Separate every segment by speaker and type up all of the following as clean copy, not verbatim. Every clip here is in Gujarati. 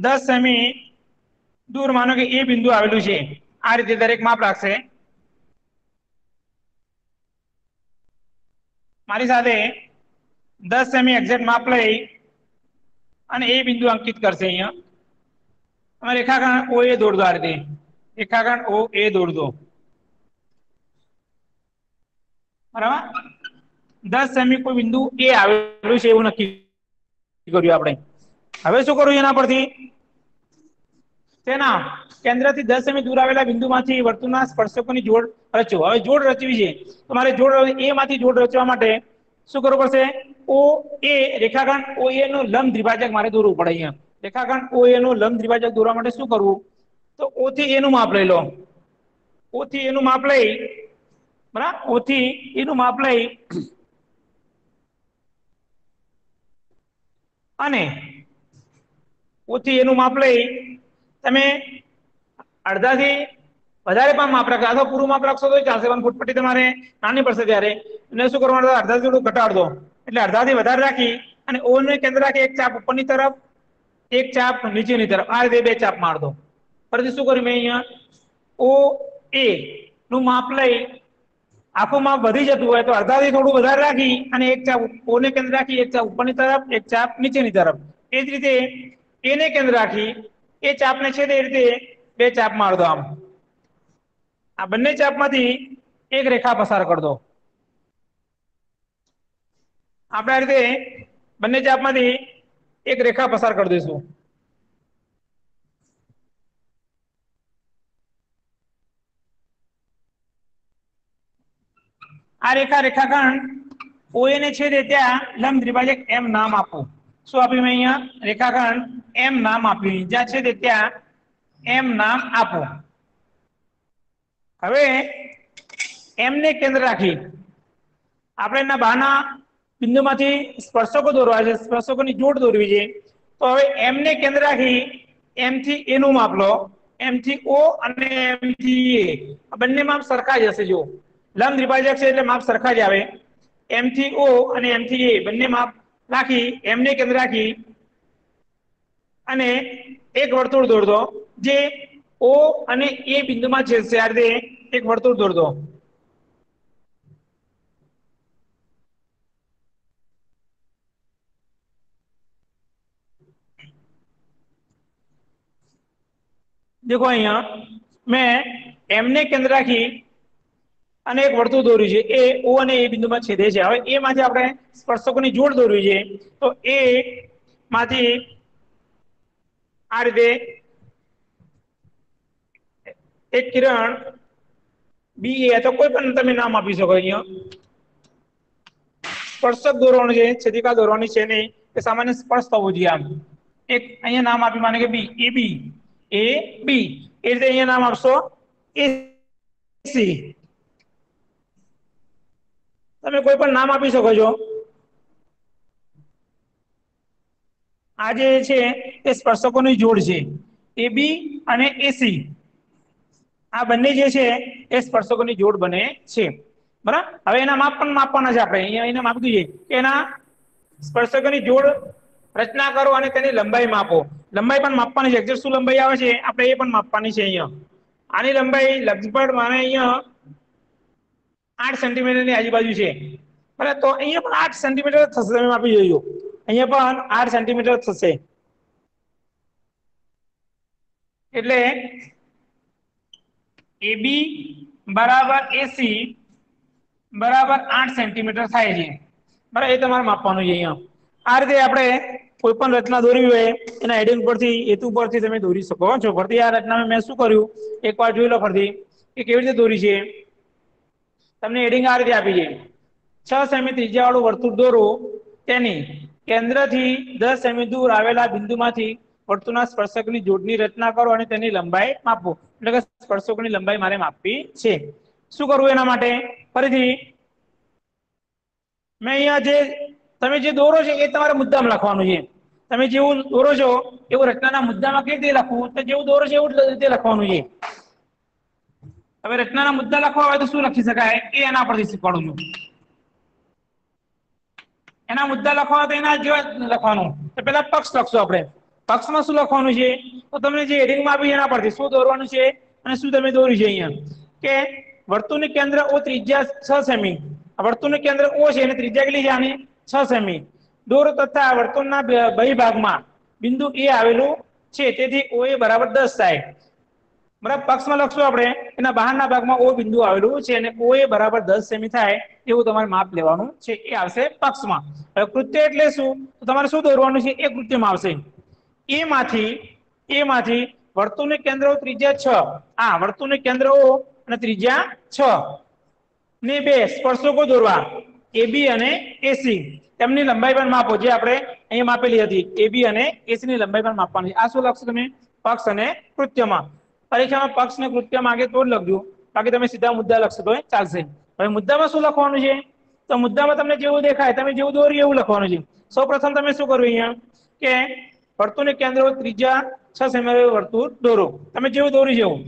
Speaker 1: 10 સેમી दूर मानो कि ए बिंदु आवेलू छे आ रीते दरेक माप राखशे मारी साथे 10 सेमी एक्जेक्ट माप लई અને એ બિંદુ અંકિત કરશે અહીંયા તમે રેખાખંડ OA દોર દો આ રીતે રેખાખંડ OA દોર દો બરાબર 10 સેમી કોઈ બિંદુ A આવેલું છે એવું નક્કી કર્યું આપણે હવે શું કરવું એના પરથી તેના કેન્દ્રથી 10 સેમી દૂર આવેલા બિંદુમાંથી વર્તુળના સ્પર્શકોની જોડ રચો હવે જોડ રચવી છે તમારે જોડ A માંથી જોડ રચવા માટે શું કરવું પડશે OA રેખાખંડ OA નો લંબ દ્વિભાજક મારે દોરવું પડે અહીંયા રેખાખંડ OA નો લંબ દ્વિભાજક દોરવા માટે શું કરવું તો O થી A નું માપ લઈ લો O થી A નું માપ લઈ બરાબર O થી A નું માપ લઈ અને O થી A નું માપ લઈ તમે અડધાથી વધારે પણ માપ રાખો અથવા પૂરું માપ રાખશો તો ચાલશે પણ ફૂટપટ્ટી તમારે નાની પડશે ત્યારે એટલે શું કરવાનું અડધાથી થોડું ઘટાડ દો એટલે અડધાથી વધારે રાખી અને O ને કેન્દ્ર રાખી એક ચાપ ઉપરની તરફ એક ચાપ નીચેની તરફ આ રીતે બે ચાપ માર દો ફરીથી શું કર્યું મેં અહીંયા OA નું માપ લઈ આખું માપ વધી જતું હોય તો અડધાથી થોડું વધારે રાખી અને એક ચાપ O ને કેન્દ્ર રાખી એક ચાપ ઉપરની તરફ એક ચાપ નીચેની તરફ એ જ રીતે A ને કેન્દ્ર રાખી એ ચાપને છેદે એ રીતે બે ચાપ માર દો આમ આ બંને ચાપમાંથી એક રેખા પસાર કરી દો આપણે આ રીતે બંને ચાપમાંથી એક રેખા પસાર કરી દઈશું આ રેખા રેખાખંડ OA ને છેદે ત્યાં લંબ દ્વિભાજક M નામ આપો શું આપ્યું મેં અહીંયા રેખાખંડ M નામ આપ્યું જ્યાં છેદે ત્યાં M નામ આપો હવે M ને કેન્દ્ર રાખી આપણે એના બહારના બિંદુમાંથી સ્પર્શકો દોરવા છે સ્પર્શકોની જોડ દોરવી છે તો હવે M ને કેન્દ્ર રાખી M થી A નું માપ લો M થી O અને M થી A બંને માપ સરખા જ હશે જો લંબ દ્વિભાજક છે એટલે માપ સરખા જ આવે M થી O અને M થી A બંને માપ રાખી M ને કેન્દ્ર રાખી અને એક વર્તુળ દોર દો જે O અને A બિંદુમાં છેદશે આ રીતે એક વર્તુળ દોર દો देखो અહીંયા મેં M ને કેન્દ્ર રાખી અને એક વર્તુળ દોર્યું છે એ O અને A બિંદુમાં છેદે છે હવે A માંથી આપણે સ્પર્શકોની જોડ દોરવી છે તો A માંથી આ રીતે એક કિરણ BA તો કોઈ પણ તમે નામ આપી શકો અહીંયા સ્પર્શક દોરવાનું છે છેદિકા દોરવાની છે નહીં કે સામાન્ય સ્પર્શ થવો જોઈએ આમ એક અહીંયા નામ આપી માને કે B AB AB એ રીતે અહીંયા નામ આપશો AC તમે કોઈ પણ નામ આપી શકો છો આ જે છે એ સ્પર્શકોની જોડ છે AB અને AC આ બંને જે છે એ સ્પર્શકોની જોડ બને છે બરાબર હવે એના માપ પણ માપવાના છે આપણે અહીંયા એને માપી દઈએ કે એના સ્પર્શકોની જોડ રચના કરો અને તેની લંબાઈ માપો લંબાઈ પણ માપવાની છે એક્ઝેક્ટ શું લંબાઈ આવે છે આપણે એ પણ માપવાની છે અહીંયા આની લંબાઈ લગભગ માને અહીંયા 8 સેન્ટીમીટર ની આજુબાજુ છે બરાબર તો અહીંયા પણ 8 સેન્ટીમીટર થશે તમે માપી જોજો અહીંયા પણ 8 સેન્ટીમીટર થશે એટલે AB બરાબર AC બરાબર 8 સેન્ટીમીટર થાય છે બરાબર એ તમારે માપવાનું છે અહીંયા આ રીતે આપણે કોઈ પણ રચના દોરવી હોય એના હેડિંગ પરથી હેતુ પરથી તમે દોરી શકો છો ફરતી આ રચનામાં મેં શું કર્યું એકવાર જોઈ લો ફરતી કે કેવી રીતે દોરી છે તમને હેડિંગ આ રીતે આપી છે 6 સેમી ત્રિજ્યાવાળું વર્તુળ દોરો તેની કેન્દ્રથી 10 સેમી દૂર આવેલા બિંદુમાંથી વર્તુળના સ્પર્શકની જોડની રચના કરો અને તેની લંબાઈ માપો એટલે કે સ્પર્શકોની લંબાઈ મારે માપવી છે શું કરવું એના માટે ફરીથી મેં અહીંયા જે તમે જે દોરો છો એ તમારે મુદ્દામાં લખવાનું છે તમે જેવું દોરો છો એવું રચનાના મુદ્દામાં કેવી રીતે લખવું તો જેવું દોરો છો એવું રીતે લખવાનું છે હવે રચનાના મુદ્દા લખવા હોય તો શું લખી શકાય એ એના પરથી શીખવાડું છું એના મુદ્દા લખવા હોય તો એના જેવા લખવાનું તો પહેલા પક્ષ લખશું આપણે પક્ષમાં શું લખવાનું છે તો તમને જે હેડિંગમાં આપી એના પરથી શું દોરવાનું છે અને શું તમે દોર્યું છે અહીંયા કે વર્તુળનું કેન્દ્ર ઓ ત્રિજ્યા 6 સેમી વર્તુળનું કેન્દ્ર ઓ છે અને ત્રિજ્યા કેટલી છે આની 6 સેમી દોરો તથા વર્તુળના બે ભાગમાં બિંદુ એ આવેલું છે તેથી ઓ એ બરાબર 10 થાય બરાબર પક્ષમાં લખશું આપણે એના બહારના ભાગમાં ઓ બિંદુ આવેલું છે અને ઓ એ બરાબર 10 સેમી થાય એવું તમારે માપ લેવાનું છે એ આવશે પક્ષમાં હવે કૃત્ય એટલે શું તો તમારે શું દોરવાનું છે એ કૃત્યમાં આવશે એમાંથી વર્તુળનું કેન્દ્ર ત્રિજ્યા 6 વર્તુળનું કેન્દ્ર ઓ અને ત્રિજ્યા 6 ને બે સ્પર્શકો દોરવા AB અને AC તેમની લંબાઈ પણ માપો જે આપણે અહીંયા માપેલી હતી AB અને AC ની લંબાઈ પણ માપવાની આ શું લખશો તમે પક્ષ અને કૃત્યમાં પરીક્ષામાં પક્ષ અને કૃત્ય માંગે તો જ લખજો બાકી તમે સીધા મુદ્દા લખશો તો ચાલશે હવે મુદ્દામાં શું લખવાનું છે તો મુદ્દામાં તમને જેવું દેખાય તમે જેવું દોર્યું એવું લખવાનું છે સૌપ્રથમ તમે શું કરવું અહીંયા કે વર્તુળનું કેન્દ્ર ત્રિજ્યા 6 સેમી વર્તુળ દોરો તમે જેવું દોરી જેવું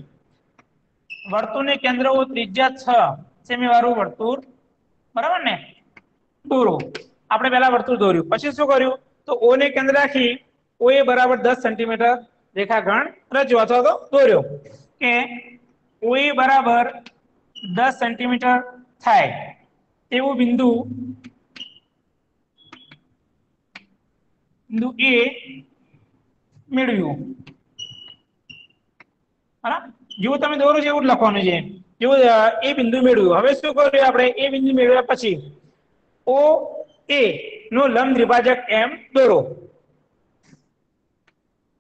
Speaker 1: વર્તુળનું કેન્દ્ર ત્રિજ્યા 6 સેમી વાળું વર્તુળ બરાબર ને દોરો આપણે પહેલા વર્તુળ દોર્યું પછી શું કર્યું તો O ને કેન્દ્ર રાખી O એ બરાબર 10 સેન્ટીમીટર રેખાખંડ રચ્યો અથવા તો દોર્યો કે O એ બરાબર 10 સેન્ટીમીટર થાય તેવું બિંદુ A મેળવ્યું બરાબર જેવું તમે દોરો છો એવું જ લખવાનું છે જેવું એ બિંદુ મેળવ્યું હવે શું કર્યું આપણે એ બિંદુ મેળવ્યા પછી O A નો લંબ દ્વિભાજક M દોરો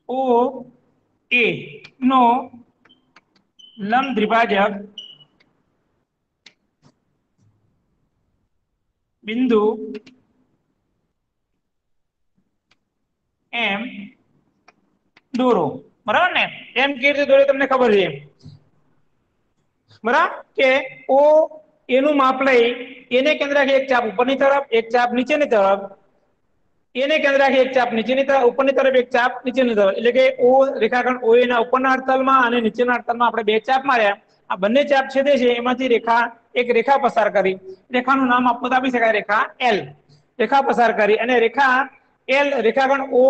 Speaker 1: O A નો લંબ દ્વિભાજક બિંદુ M દોરો બરાબર ને એમ કેવી રીતે દોરે તમને ખબર છે બરાબર કે O એનું માપ લઈ એને કેન્દ્ર રાખી એક ચાપ ઉપરની તરફ એક ચાપ નીચેની તરફ એને કેન્દ્ર રાખી એક ચાપ નીચેની તરફ ઉપરની તરફ એક ચાપ નીચેની તરફ એટલે કે O રેખાખંડ O એના ઉપરના અડતાલમાં અને નીચેના અડતાલમાં આપણે બે ચાપ માર્યા આ બંને ચાપ છેદે છે એમાંથી એક રેખા પસાર કરી રેખાનું નામ આપી શકાય રેખા L રેખા પસાર કરી અને રેખા L રેખાખંડ O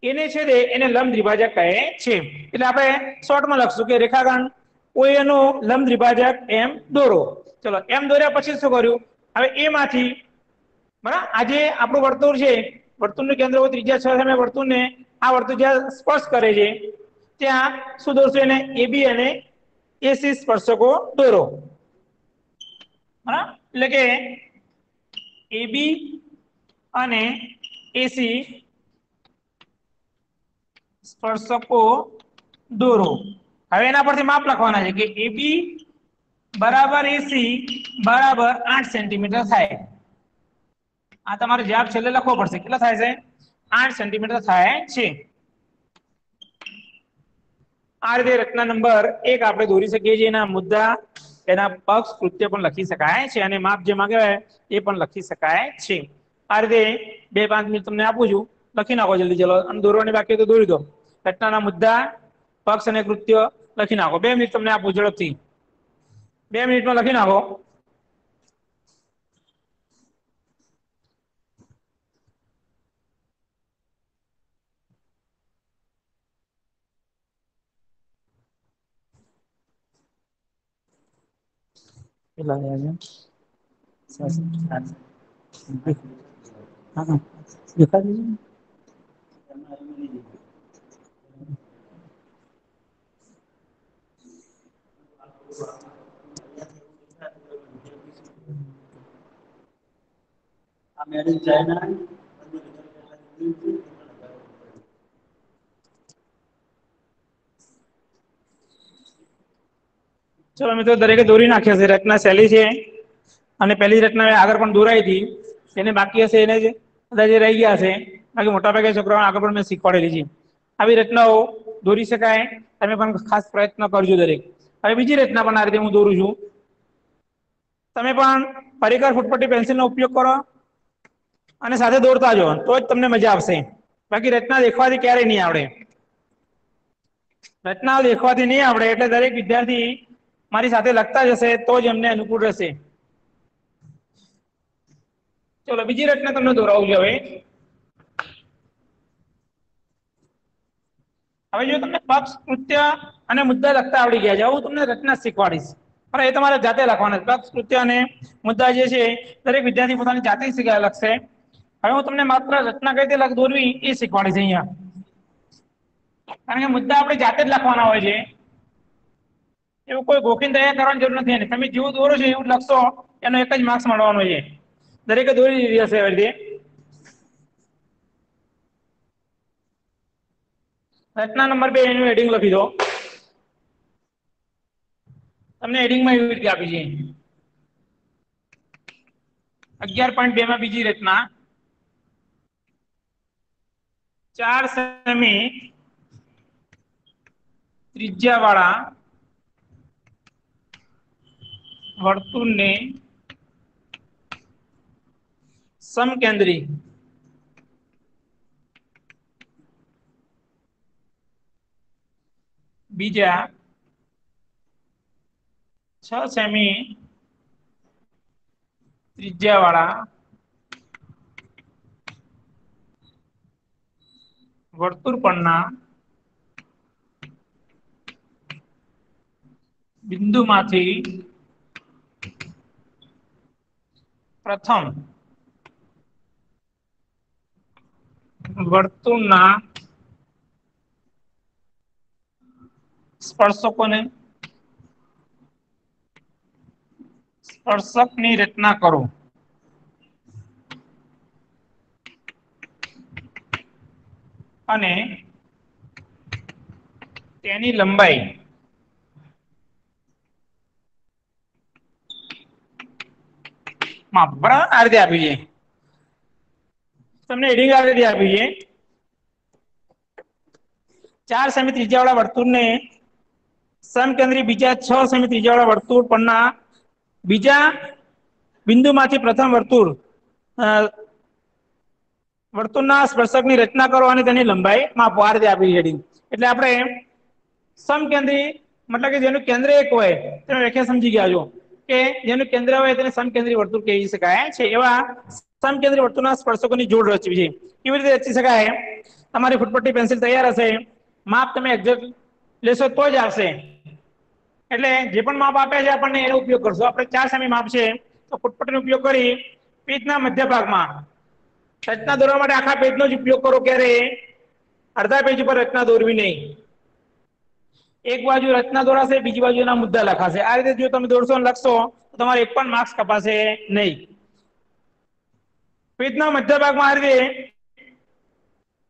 Speaker 1: એને છેદે એને લંબ દ્વિભાજક કહે છે એટલે આપણે શોર્ટમાં લખશું કે રેખાખંડ OA નો લંબ દ્વિભાજક M દોરો ચલો M દોર્યા પછી શું કર્યું હવે એ માંથી બરાબર આજે આપણું વર્તુળ છે વર્તુળનું કેન્દ્ર ત્રિજ્યા 6 સેમી વર્તુળને આ વર્તુળ જ્યાં સ્પર્શ કરે છે ત્યાં શું દોરશું એને AB અને AC સ્પર્શકો દોરો બરાબર એટલે કે AB અને AC સ્પર્શકો દોરો હવે એના પરથી માપ લખવાના છે કે AB બરાબર AC બરાબર 8 સેન્ટીમીટર થાય આ તમારે જવાબ છેલ્લે લખવો પડશે કેટલા થાય છે 8 સેન્ટીમીટર થાય છે આ રીતે રચના નંબર 1 આપણે દોરી શકીએ છીએ એના મુદ્દા એના પક્ષ કૃત્ય પણ લખી શકાય છે અને માપ જે માંગે એ પણ લખી શકાય છે આ રીતે 2-5 મિનિટ તમને આપું છું લખી નાખો જલ્દી ચલો અને દોરવાની બાકી તો દોરી દો રચનાના મુદ્દા પક્ષ અને કૃત્ય લખી નાખો 2 મિનિટ તમને આપું ઝડપથી 2 મિનિટમાં લખી નાખો ચલો મિત્રો દરેકે દોરી નાખ્યા છે રચના સહેલી છે અને પહેલી રચના આગળ પણ દોરાઈ હતી એને બાકી હશે એને બધા જે રહી ગયા છે બાકી મોટાભાગે છોકરાઓને આગળ પણ મેં શીખવાડેલી છે આવી રચનાઓ દોરી શકાય તમે પણ ખાસ પ્રયત્ન કરજો દરેક હવે બીજી રચના પણ આ રીતે હું દોરું છું તમે પણ પરિકર ફૂટપટ્ટી પેન્સિલનો ઉપયોગ કરો અને સાથે દોરતા જો તો જ તમને મજા આવશે બાકી રચના દેખવાથી ક્યારેય નહીં આવડે રચનાઓ દેખવાથી નહીં આવડે એટલે દરેક વિદ્યાર્થી મારી સાથે લખતા જશે તો જ એમને અનુકૂળ રહેશે ચલો બીજી રચના તમને દોરાવું છે હવે હવે જો તમને પક્ષ, કૃત્ય અને મુદ્દા લખતા આવડી ગયા છે, હું તમને રચના શીખવાડીશ. પણ એ તમારે જાતે લખવાના. પક્ષ, કૃત્ય અને મુદ્દા જે છે દરેક વિદ્યાર્થી પોતાની જાતે શીખ્યા લખશે. હવે હું તમને માત્ર રચના કઈ રીતે દોરવી એ શીખવાડીશ અહીંયા. કારણ કે મુદ્દા આપણે જાતે જ લખવાના હોય છે. એવું કોઈ ગોખીને તૈયાર કરવાની જરૂર નથી. તમે જેવું દોરો છો એવું લખશો એનો એક જ માર્ક્સ મળવાનો છે. દરેકે દોરી દીધી હશે એવી રીતે. રચના નંબર 2 એનું હેડિંગ લખી દો. તમને હેડિંગમાં એવી રીતે આપી છે 11.2 માં બીજી રચના. 4 સેમી ત્રિજ્યા વાળા વર્તુળને સમકેન્દ્રી બીજા 6 સેમી ત્રિજ્યા વાળા વર્તુળ પરના બિંદુમાંથી પ્રથમ વર્તુળના સ્પર્શકની રચના કરો. અને તેની લંબાઈ બરાબર આ રીતે આપી છે. તમને હેડિંગ આ રીતે આપી છે 4 સેમી ત્રિજ્યા વાળા વર્તુળને સમકેન્દ્રી બીજા 6 સેમી ત્રિજ્યા વાળા વર્તુળ પરના બીજા બિંદુમાંથી પ્રથમ વર્તુળના સ્પર્શકની રચના કરો અને તેની લંબાઈ માપો. આ રીતે આપી હેડિંગ. એટલે આપણે સમકેન્દ્રી મતલબ કે જેનું કેન્દ્ર એક હોય તેને વ્યાખ્યા સમજી ગયા છો કે જેનું કેન્દ્ર હોય તેને સમકેન્દ્રી વર્તુળ કહી શકાય છે. એવા સમકેન્દ્રી વર્તુળના સ્પર્શકોની જોડ રચવી છે. કેવી રીતે રચી શકાય? તમારી ફૂટપટ્ટી પેન્સિલ તૈયાર હશે, માપ તમે એક્ઝેક્ટ લેશો તો જ આવશે. એટલે જે પણ માપ આપે છે આપણને એનો ઉપયોગ કરશો. આપણે 4 સેમી માપ છે તો ફૂટપટ્ટીનો ઉપયોગ કરી પેજના મધ્ય ભાગમાં રચના દોરવા માટે આખા પેજનો જ ઉપયોગ કરો. ક્યારે? અડધા પેજ ઉપર રચના દોરવી નહીં. એક બાજુ રચના દોરાશે, બીજી બાજુ એના મુદ્દા લખાશે. આ રીતે જો તમે દોરશો અને લખશો તો તમારે એક પણ માર્ક્સ કપાશે નહીં. પેજના મધ્ય ભાગમાં આ રીતે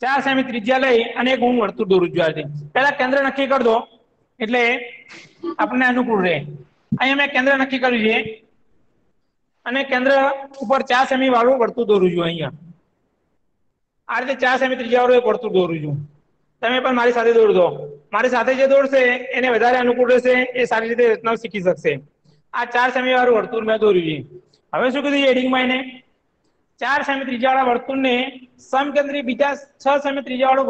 Speaker 1: 4 સેમી ત્રિજ્યા લઈ અને એક હું વર્તુળ દોરું છું. પહેલા કેન્દ્ર નક્કી કરી દો એટલે આપણને અનુકૂળ રહે. અહીંયા મેં કેન્દ્ર નક્કી કર્યું છે અને કેન્દ્ર ઉપર 4 સેમી વાળું વર્તુળ દોરું છું. અહીંયા આ રીતે 4 સેમી ત્રિજ્યા વાળું એક વર્તુળ દોરું છું. તમે પણ મારી સાથે દોરી દો. મારી સાથે જે દોરશે એને વધારે અનુકૂળ રહેશે, એ સારી રીતે રચનાઓ શીખી શકશે. આ 4 સેમી વાળું વર્તુળ મેં દોર્યું છે. હવે શું કીધું હેડિંગમાં એને 4 સેમી ત્રિજ્યા વાળા વર્તુળને સમકેન્દ્રી બીજા 6 સેમી ત્રિજ્યા વાળું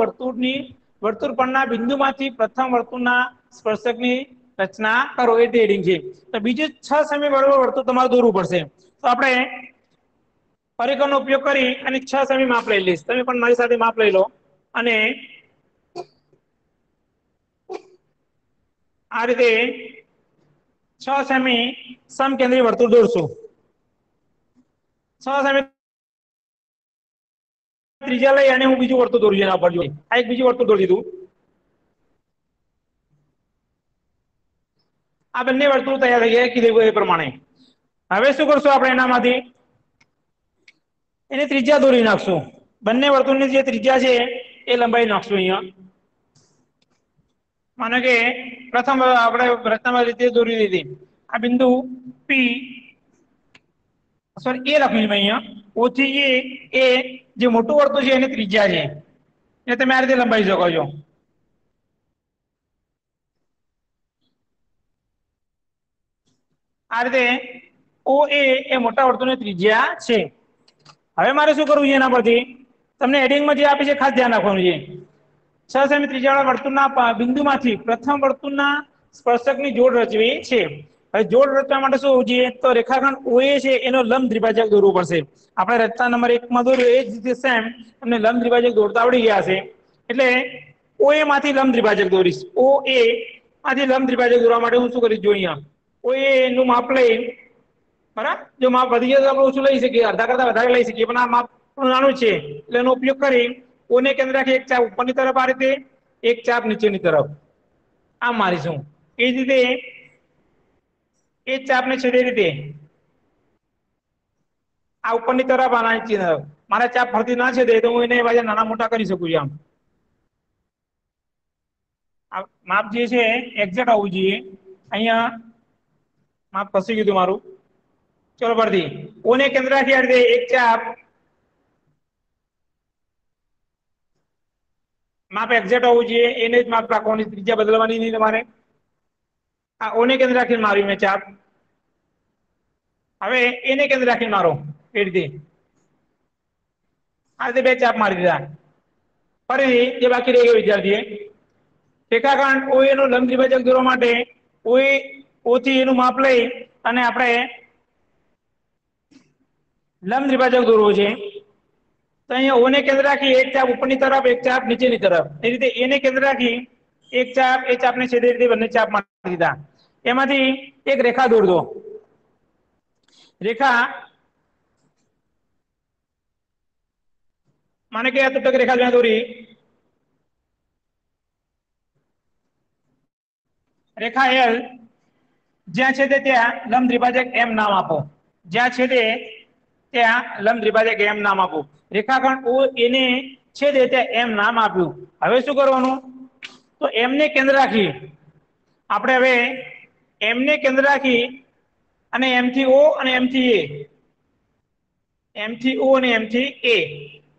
Speaker 1: વર્તુળ પરના બિંદુમાંથી પ્રથમ વર્તુળના સ્પર્શકની રચના કરો. એ હેડિંગ છે. તો બીજું 6 સેમી વાળું વર્તુળ તમારે દોરવું પડશે. તો આપણે પરિકરનો ઉપયોગ કરી અને 6 સેમી માપ લઈ લઈશ. તમે પણ મારી સાથે માપ લઈ લો અને આ રીતે 6 સેમી સમકેન્દ્રી વર્તુળ દોરશું. 6 સેમી ત્રિજ્યા લઈ અને હું બીજું વર્તુળ દોરું છું. એના ઉપર જોઈ આ એક બીજું વર્તુળ દોરી દીધું. આ બંને વર્તુળ તૈયાર થઈ ગયા કીધું એ પ્રમાણે. હવે શું કરશું આપણે? એનામાંથી એની ત્રિજ્યા દોરી નાખશું. બંને વર્તુળની જે ત્રિજ્યા છે એ લંબાઈ નાખશું. અહીંયા માનો કે પ્રથમ આપણે રચનામાં રીતે દોરી દીધી. આ બિંદુ P સોરી એ લખ્યું છે અહીંયા. O થી એ જે મોટું વર્તુળ છે એની ત્રિજ્યા છે. એ તમે આ રીતે લંબાઈ શકો છો. આ રીતે OA એ મોટા વર્તુળની ત્રિજ્યા છે. હવે મારે શું કરવું છે? એના પરથી તમને હેડિંગમાં જે આપી છે ખાસ ધ્યાન રાખવાનું છે. 6 સેમી ત્રિજ્યાવાળા વર્તુળના બિંદુમાંથી પ્રથમ વર્તુળના સ્પર્શકની જોડ રચવી છે. હવે જોડ રચવા માટે શું હોવું જોઈએ? તો રેખાખંડ OA છે એનો લંબ દ્વિભાજક દોરવું પડશે. આપણે રચના નંબર 1 માં દોર્યું એ જ રીતે સેમ તમને લંબ દ્વિભાજક દોરતા આવડી ગયા હશે. એટલે ઓ એ માંથી લંબ દ્વિભાજક દોરીશ ઓ એ માંથી લંબ દ્વિભાજક દોરવા માટે હું શું કરીશ જો અહીંયા ઓ એ નું માપ લઈ બરાબર જો માપ વધી જાય તો આપણે ઓછું લઈ શકીએ અડધા કરતા વધારે લઈ શકીએ પણ આ માપ નાનું છે એટલે એનો ઉપયોગ કરી ઓ ને કેન્દ્ર રાખી એક ચાપ ઉપરની તરફ આ રીતે એક ચાપ નીચેની તરફ આમ મારીશું એ જ રીતે એ ચાપને છેદે રીતે આ ઉપરની તરફ આ નીચેની તરફ મારા ચાપ ફરતી ના છેદે તો હું એને પાછા નાના મોટા કરી શકું છું આમ માપ જે છે એક્ઝેક્ટ આવવું જોઈએ અહીંયા માપ ફસી ગયું મારું ચલો પરથી ઓને કેન્દ્ર રાખી આ રીતે એક ચાપ માપ એક્ઝેક્ટ હોવું જોઈએ એને જ માપ રાખવાની ત્રિજ્યા બદલવાની નહીં તમારે આ ઓને કેન્દ્ર રાખીને મારી મેં ચાપ હવે એને કેન્દ્ર રાખીને મારો એ રીતે આ રીતે બે ચાપ મારી દીધા ફરી જે બાકી રહી ગયો વિદ્યાર્થીએ રેખાખંડ OA નું લંબ દ્વિભાજક દોરવા માટે O થી એનું માપ લઈ અને આપણે લંબ દ્વિભાજક દોરવો છે તો અહીંયા O ને કેન્દ્ર રાખી એક ચાપ ઉપરની તરફ એક ચાપ નીચેની તરફ એ રીતે A ને કેન્દ્ર રાખી એક ચાપ એ ચાપને છેદે રીતે બંને ચાપ મારી દીધા એમાંથી એક રેખા દોર દો રેખા माने के तुटक रेखा जो दौरी रेखा एल ज्या छेदे त्या लंब द्विभाजक एम नाम आपो ज्या छेदे त्या लंब द्विभाजक एम नाम आपो रेखाखंड ओ एने छेदे त्या एम नाम आप्યું હવે શું કરવાનું તો એમ ને કેન્દ્ર રાખી આપણે હવે એમ ને કેન્દ્ર રાખી અને એમ થી ઓ અને એમ થી એ એમ થી ઓ અને એમ થી એ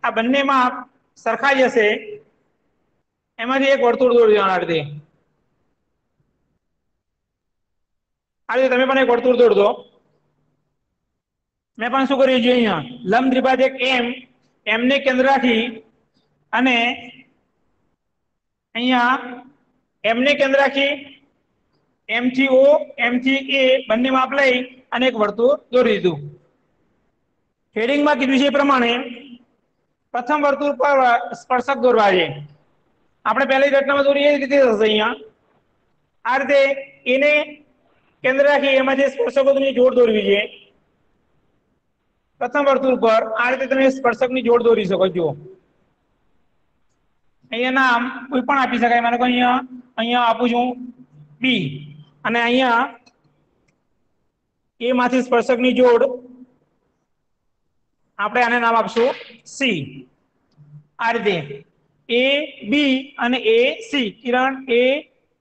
Speaker 1: આ બંને માપ સરખા જ હશે એમાંથી એક વર્તુળ દોરી દેવાનું આ રીતે તમે પણ એક વર્તુળ દોર દો મેં પણ શું કર્યું છે અહીંયા લંબ દ્વિભાજક એમ ને કેન્દ્ર રાખી અને અહીંયા એમ ને કેન્દ્ર રાખી એમ થી ઓ એમ થી એ બંને માપ લઈ અને એક વર્તુળ દોરી દીધું હેડિંગમાં કીધું છે એ પ્રમાણે प्रथम वर्तुळ पर स्पर्शक दौरवा है આપણે પહેલી ઘટનામાં દોરી એ રીતે થશે અહીંયા આ રીતે એને કેન્દ્ર રાખી એમાં જે સ્પર્શકોની જોડ દોરવી છે પ્રથમ વર્તુળ પર આ રીતે તમે સ્પર્શકની જોડ દોરી શકો છો અહીંયા નામ કોઈ પણ આપી શકાય માનો કે અહીંયા આપું છું બી અને અહીંયા એ માંથી સ્પર્શકની જોડ આપણે આને નામ આપશું સી આ રીતે એ બી અને એ સી કિરણ એ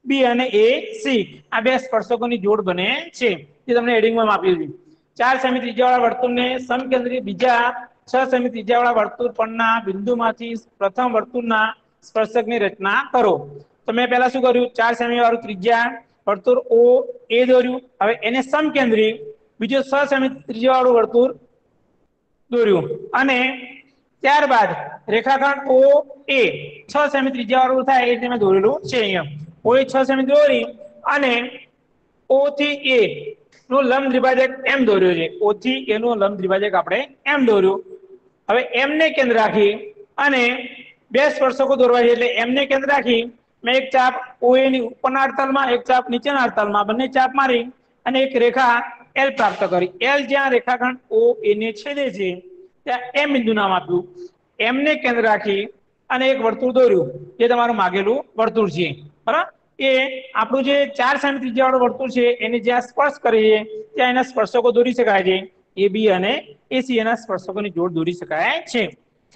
Speaker 1: બી અને એ સી આ બે સ્પર્શકોની જોડ બને છે જે તમને હેડિંગમાં આપ્યું છે 4 સેમી ત્રિજ્યાવાળા વર્તુળને સમકેન્દ્રી બીજા 6 સેમી ત્રિજ્યાવાળા વર્તુળ પરના બિંદુમાંથી પ્રથમ વર્તુળના સ્પર્શકની રચના કરો તો મેં પહેલા શું કર્યું 4 સેમી વાળું ત્રિજ્યા વર્તુળ ઓ એ દોર્યું હવે એને સમકેન્દ્રી બીજું 6 સેમી ત્રિજ્યાવાળું વર્તુળ દોર્યું અને ત્યારબાદ રેખાખંડ ઓ એ 6 સેમી ત્રિજ્યાવાળું થાય એ રીતે મેં દોરેલું છે અહીંયા ઓ એ 6 સેમી દોરી અને ઓ થી એ નું લંબ દ્વિભાજક એમ દોર્યો છે ઓ થી એ નું લંબ દ્વિભાજક આપણે એમ દોર્યું હવે એમ ને કેન્દ્ર રાખી અને બે સ્પર્શકો દોરવા છે એટલે એમ ને કેન્દ્ર રાખી મેં એક ચાપ ઓ એ ની ઉપરના અડતાલમાં એક ચાપ નીચેના અડતાલમાં બંને ચાપ મારી અને એક રેખા એલ પ્રાપ્ત કરી એલ જ્યાં રેખાખંડ ઓ એ ને છેદે છે ત્યાં એમ બિંદુ નામ આપ્યું એમ ને કેન્દ્ર રાખી અને એક વર્તુળ દોર્યું જે તમારું માગેલું વર્તુળ છે બરાબર એ આપણું જે 4 સેમી ત્રિજ્યાવાળું વર્તુળ છે એને જ્યાં સ્પર્શ કરીએ ત્યાં એના સ્પર્શકો દોરી શકાય છે એ બી અને એસી એના સ્પર્શકોની જોડ દોરી શકાય છે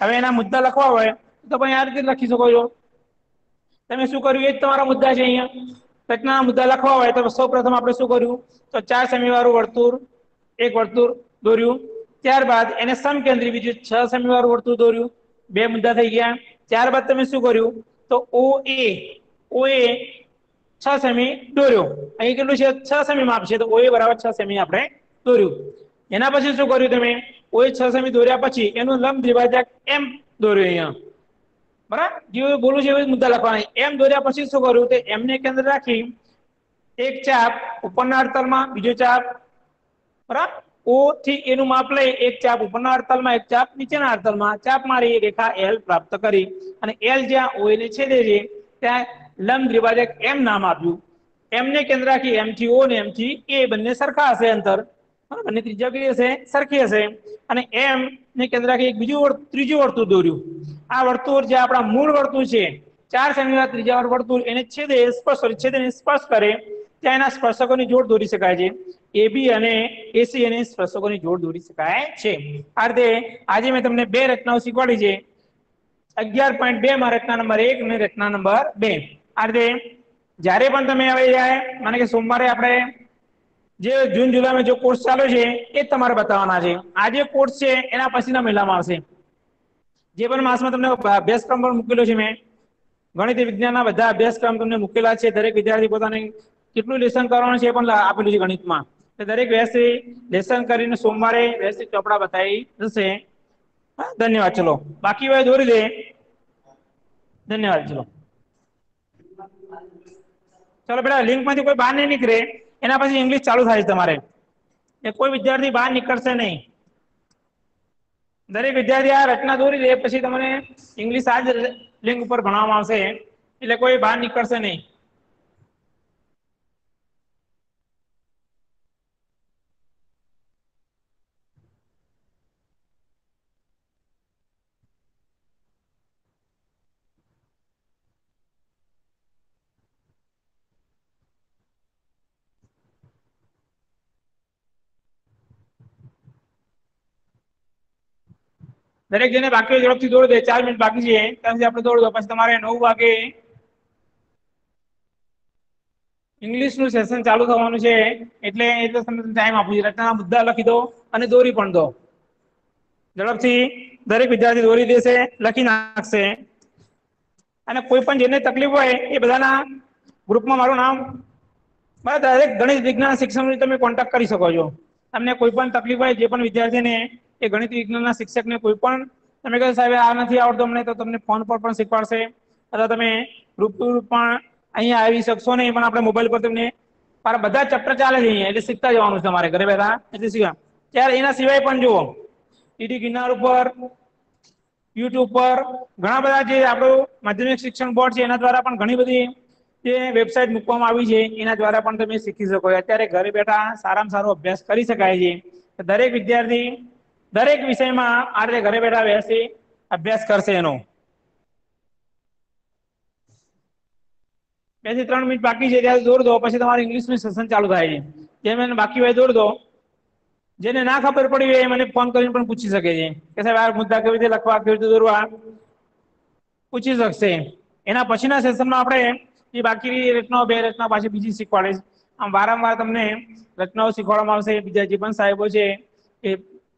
Speaker 1: હવે એના મુદ્દા લખવા હોય તો પણ આ રીતે લખી શકો છો તમે શું કર્યું એ જ તમારા મુદ્દા છે અહીંયા રચનાના મુદ્દા લખવા હોય તો સૌપ્રથમ આપણે શું કર્યું તો 4 સેમી વાળું વર્તુળ એક વર્તુળ દોર્યું ત્યારબાદ એને સમકેન્દ્રી બીજું 6 સેમી વાળું વર્તુળ દોર્યું બે મુદ્દા થઈ ગયા ત્યારબાદ તમે શું કર્યું તો ઓ એ 6 સેમી દોર્યો અહીં કેટલું છે 6 સેમી માપ છે તો ઓ એ બરાબર 6 સેમી આપણે દોર્યું એના પછી શું કર્યું તમે ઓ એ 6 સેમી દોર્યા પછી એનું લંબ દ્વિભાજક એમ દોર્યું અહીંયા બરાબર જે બોલું છે એ મુદ્દા લખવાના એમ દોર્યા પછી શું કર્યું તે એમને કેન્દ્ર રાખી એક ચાપ ઉપરના અડતાલમાં બીજો ચાપ બરાબર ઓ થી એનું માપ લઈ એક ચાપ ઉપરના અડતાલમાં એક ચાપ નીચેના અડતાલમાં ચાપ મારી રેખા એલ પ્રાપ્ત કરી અને એલ જ્યાં ઓ ને છેદે છે ત્યાં લંબ દ્વિભાજક એમ નામ આપ્યું. એમ ને કેન્દ્ર રાખી એમ થી ઓ ને એમ થી એ બંને સરખા હશે અંતર, બંને ત્રિજ્યા કેવી હશે? સરખી હશે. અને એમ ને કેન્દ્ર રાખી એક બીજું ત્રીજું વર્તુળ દોર્યું. આ વર્તુળ જે આપણા મૂળ વર્તુળ છે 4 સેમી ત્રિજ્યા વાળું વર્તુળ એને છેદે સ્પર્શ કરે ત્યાં એના સ્પર્શકોની જોડ દોરી શકાય છે. એબી અને એસી અને સ્પર્શકોની જોડ દોરી શકાય છે. આ રીતે આજે મેં તમને બે રચનાઓ શીખવાડી છે. 11.2 માં રચના નંબર 1 અને રચના નંબર 2. આ રીતે જ્યારે પણ તમે હવે જાય માને કે સોમવારે આપણે જે જૂન જુલાઈમાં જે કોર્સ ચાલુ છે એ જ તમારે બતાવવાના છે. આ જે કોર્સ છે એના પછીના મહિનામાં આવશે. જે પણ માસમાં તમને અભ્યાસક્રમ પણ મૂકેલો છે મેં, ગણિત વિજ્ઞાનના બધા અભ્યાસક્રમ તમને મૂકેલા છે. દરેક વિદ્યાર્થી પોતાને કેટલું લેસન કરવાનું છે એ પણ આપેલું છે ગણિતમાં. દરેક વ્યવસ્થિત લેસન કરીને સોમવારે વ્યવસ્થિત ચોપડા બતાવી જશે. ધન્યવાદ. ચલો બાકી હોય દોરી દે. ધન્યવાદ. ચલો ચાલો બેટા લિંક માંથી કોઈ બહાર નહીં નીકળે એના પછી ઇંગ્લિશ ચાલુ થાય છે તમારે. એ કોઈ વિદ્યાર્થી બહાર નીકળશે નહીં. દરેક વિદ્યાર્થી આ રચના દોરી દે પછી તમને ઇંગ્લિશ આ જ લિંક ઉપર ભણવામાં આવશે. એટલે કોઈ બહાર નીકળશે નહીં. દરેક જને બાકી ઝડપથી દોડી દે. 4 મિનિટ બાકી છે ત્યાં સુધી આપણે દોડ દો. પછી તમારે 9 વાગે ઇંગ્લિશ નું સેશન ચાલુ થવાનું છે એટલે તમને ટાઈમ આપું છું. રચનાના મુદ્દા લખી દો અને દોરી પણ દો. ઝડપથી દરેક વિદ્યાર્થી દોરી દેશે, લખી નાખશે. અને કોઈ પણ જેને તકલીફ હોય એ બધાના ગ્રુપમાં મારું નામ દરેક ગણિત વિજ્ઞાન શિક્ષણ તમે કોન્ટેક્ટ કરી શકો છો. તમને કોઈ પણ તકલીફ હોય જે પણ વિદ્યાર્થીને એ ગણિત વિજ્ઞાનના શિક્ષકને કોઈ પણ તમે કહો સાહેબ આ નથી આવડતું અમને, તો તમને ફોન પર પણ શીખવાડશે. અથવા તમે રૂબરૂ પણ અહીંયા આવી શકશો નહીં પણ આપણે મોબાઈલ પર તમને મારા બધા ચેપ્ટર ચાલે છે અહીંયા એટલે શીખતા જવાનું છે તમારે ઘરે બેઠા એટલે શીખવા. ત્યારે એના સિવાય પણ જુઓ ડીડી ગિરનાર ઉપર, યુટ્યુબ પર ઘણા બધા જે આપણું માધ્યમિક શિક્ષણ બોર્ડ છે એના દ્વારા પણ ઘણી બધી જે વેબસાઇટ મૂકવામાં આવી છે એના દ્વારા પણ તમે શીખી શકો છો. અત્યારે ઘરે બેઠા સારામાં સારો અભ્યાસ કરી શકાય છે. દરેક વિદ્યાર્થી દરેક વિષયમાં આ રીતે ઘરે બેઠા વ્યવસ્થિત અભ્યાસ કરશે એનો. 2 થી 3 મિનિટ બાકી છે ત્યારે દોડ દો પછી તમારે ઇંગ્લિશનું સેશન ચાલુ થાય છે. જેમ એને બાકી હોય દોડ દો. જેને ના ખબર પડી હોય એ મને ફોન કરીને પણ પૂછી શકે છે કે સાહેબ આ મુદ્દા કેવી રીતે લખવા, કેવી રીતે દોરવા પૂછી શકશે. એના પછીના સેશનમાં આપણે એ બાકી રચનાઓ 2 રચના પાછી બીજી શીખવાડીશ. આમ વારંવાર તમને રચનાઓ શીખવાડવામાં આવશે. બીજા જે પણ સાહેબો છે એ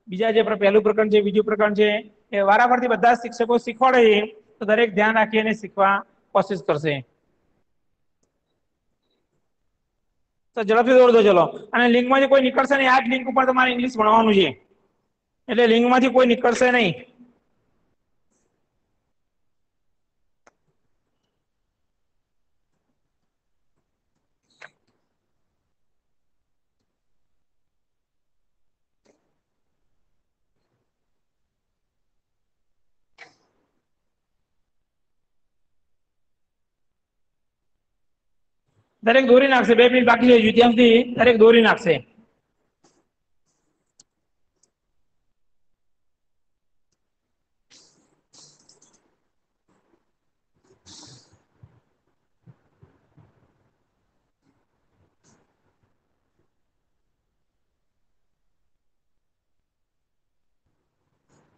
Speaker 1: બીજા જે પહેલું પ્રકરણ છે, બીજું પ્રકરણ છે એ વારાફરતી બધા શિક્ષકો શીખવાડે છે. તો દરેક ધ્યાન રાખીને શીખવા કોશિશ કરશે. તો ઝડપથી દોડ દો ચલો. અને લિંકમાંથી કોઈ નીકળશે નહીં. આ જ લિંક ઉપર તમારે ઇંગ્લિશ ભણવાનું છે એટલે લિંકમાંથી કોઈ નીકળશે નહીં. દરેક દોરી નાખશે. 2 મિનિટ બાકી છે ત્યાં સુધી દરેક દોરી નાખશે.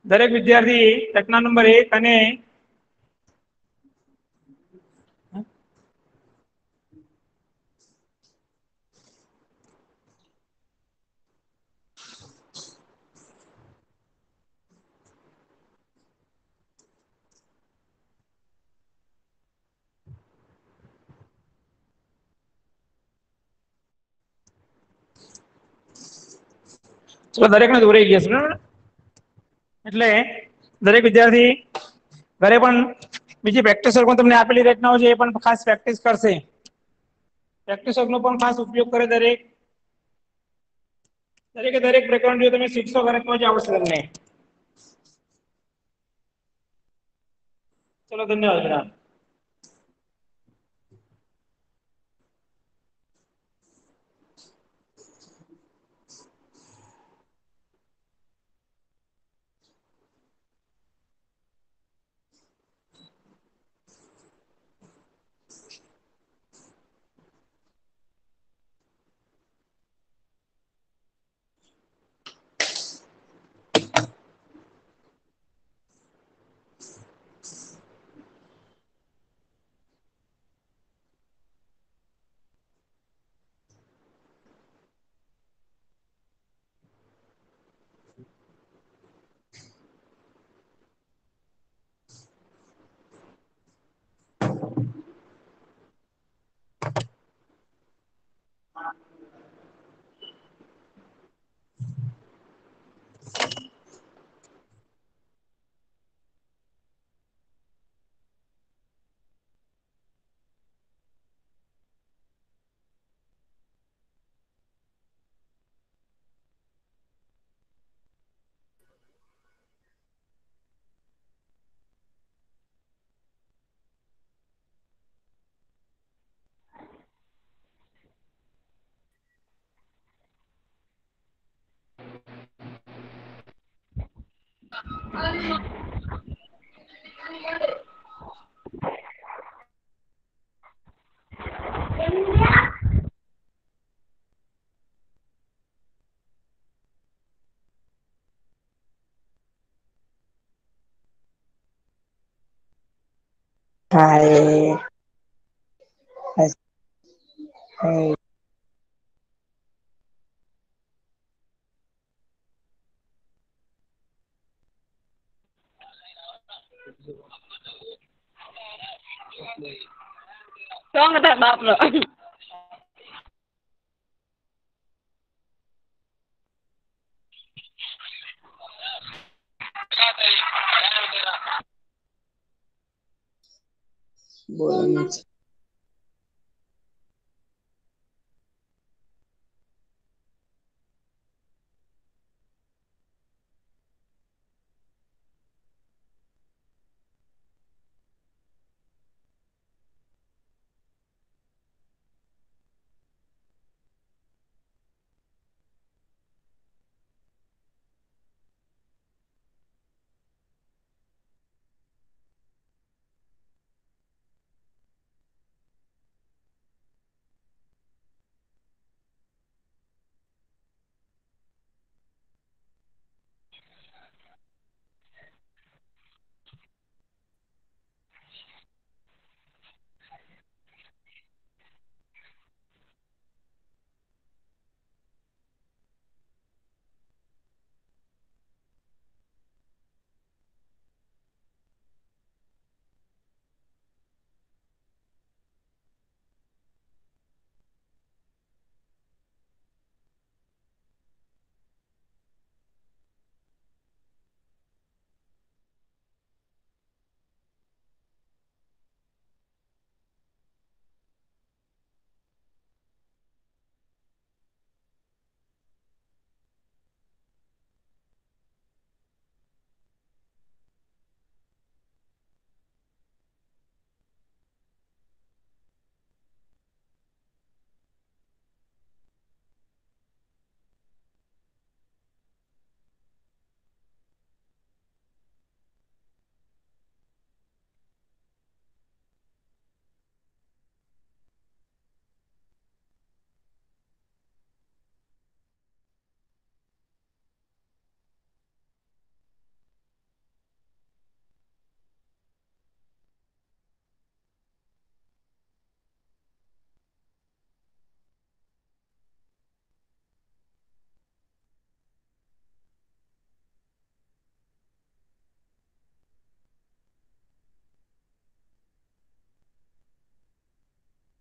Speaker 1: દરેક વિદ્યાર્થી રચના નંબર 1 અને દરેકને દોરાઈ ગયા છે બરાબર. એટલે દરેક વિદ્યાર્થી ઘરે પણ બીજી પ્રેક્ટિસ તમને આપેલી રચનાઓ છે એ પણ ખાસ પ્રેક્ટિસ કરશે. પ્રેક્ટિસનો પણ ખાસ ઉપયોગ કરે દરેક. દરેક પ્રકરણ જો તમે શીખશો ઘરે તો જ આવડશે તમને. ચલો ધન્યવાદ.
Speaker 2: Hi. Hi. Hi.
Speaker 3: Con người ta đập rồi.
Speaker 2: બોલો નથી.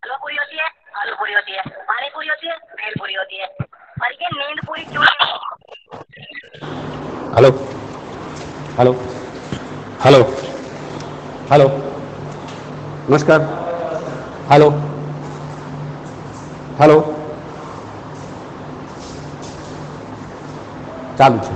Speaker 3: आलू पूरी होती है, आलू पूरी होती है, पानी पूरी होती है, भेल पूरी होती है, पर ये नींद पूरी क्यों नहीं?
Speaker 4: हेलो हेलो हेलो हेलो नमस्कार हेलो हेलो ચાલુ છે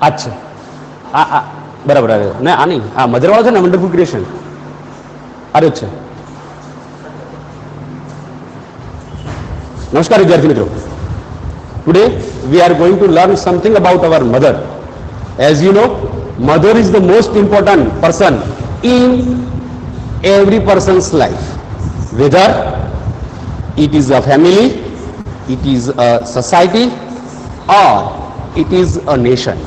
Speaker 4: અચ્છા આ બરાબર આવે ને આની આ મધરવાળો છે ને વન્ડરફુલ ક્રિએશન આરે જ છે નમસ્કાર વિદ્યાર્થી મિત્રો today we are going to learn something about our mother. As you know, mother is the most important person in every person's life, whether it is a family, it is a society, or it is a nation.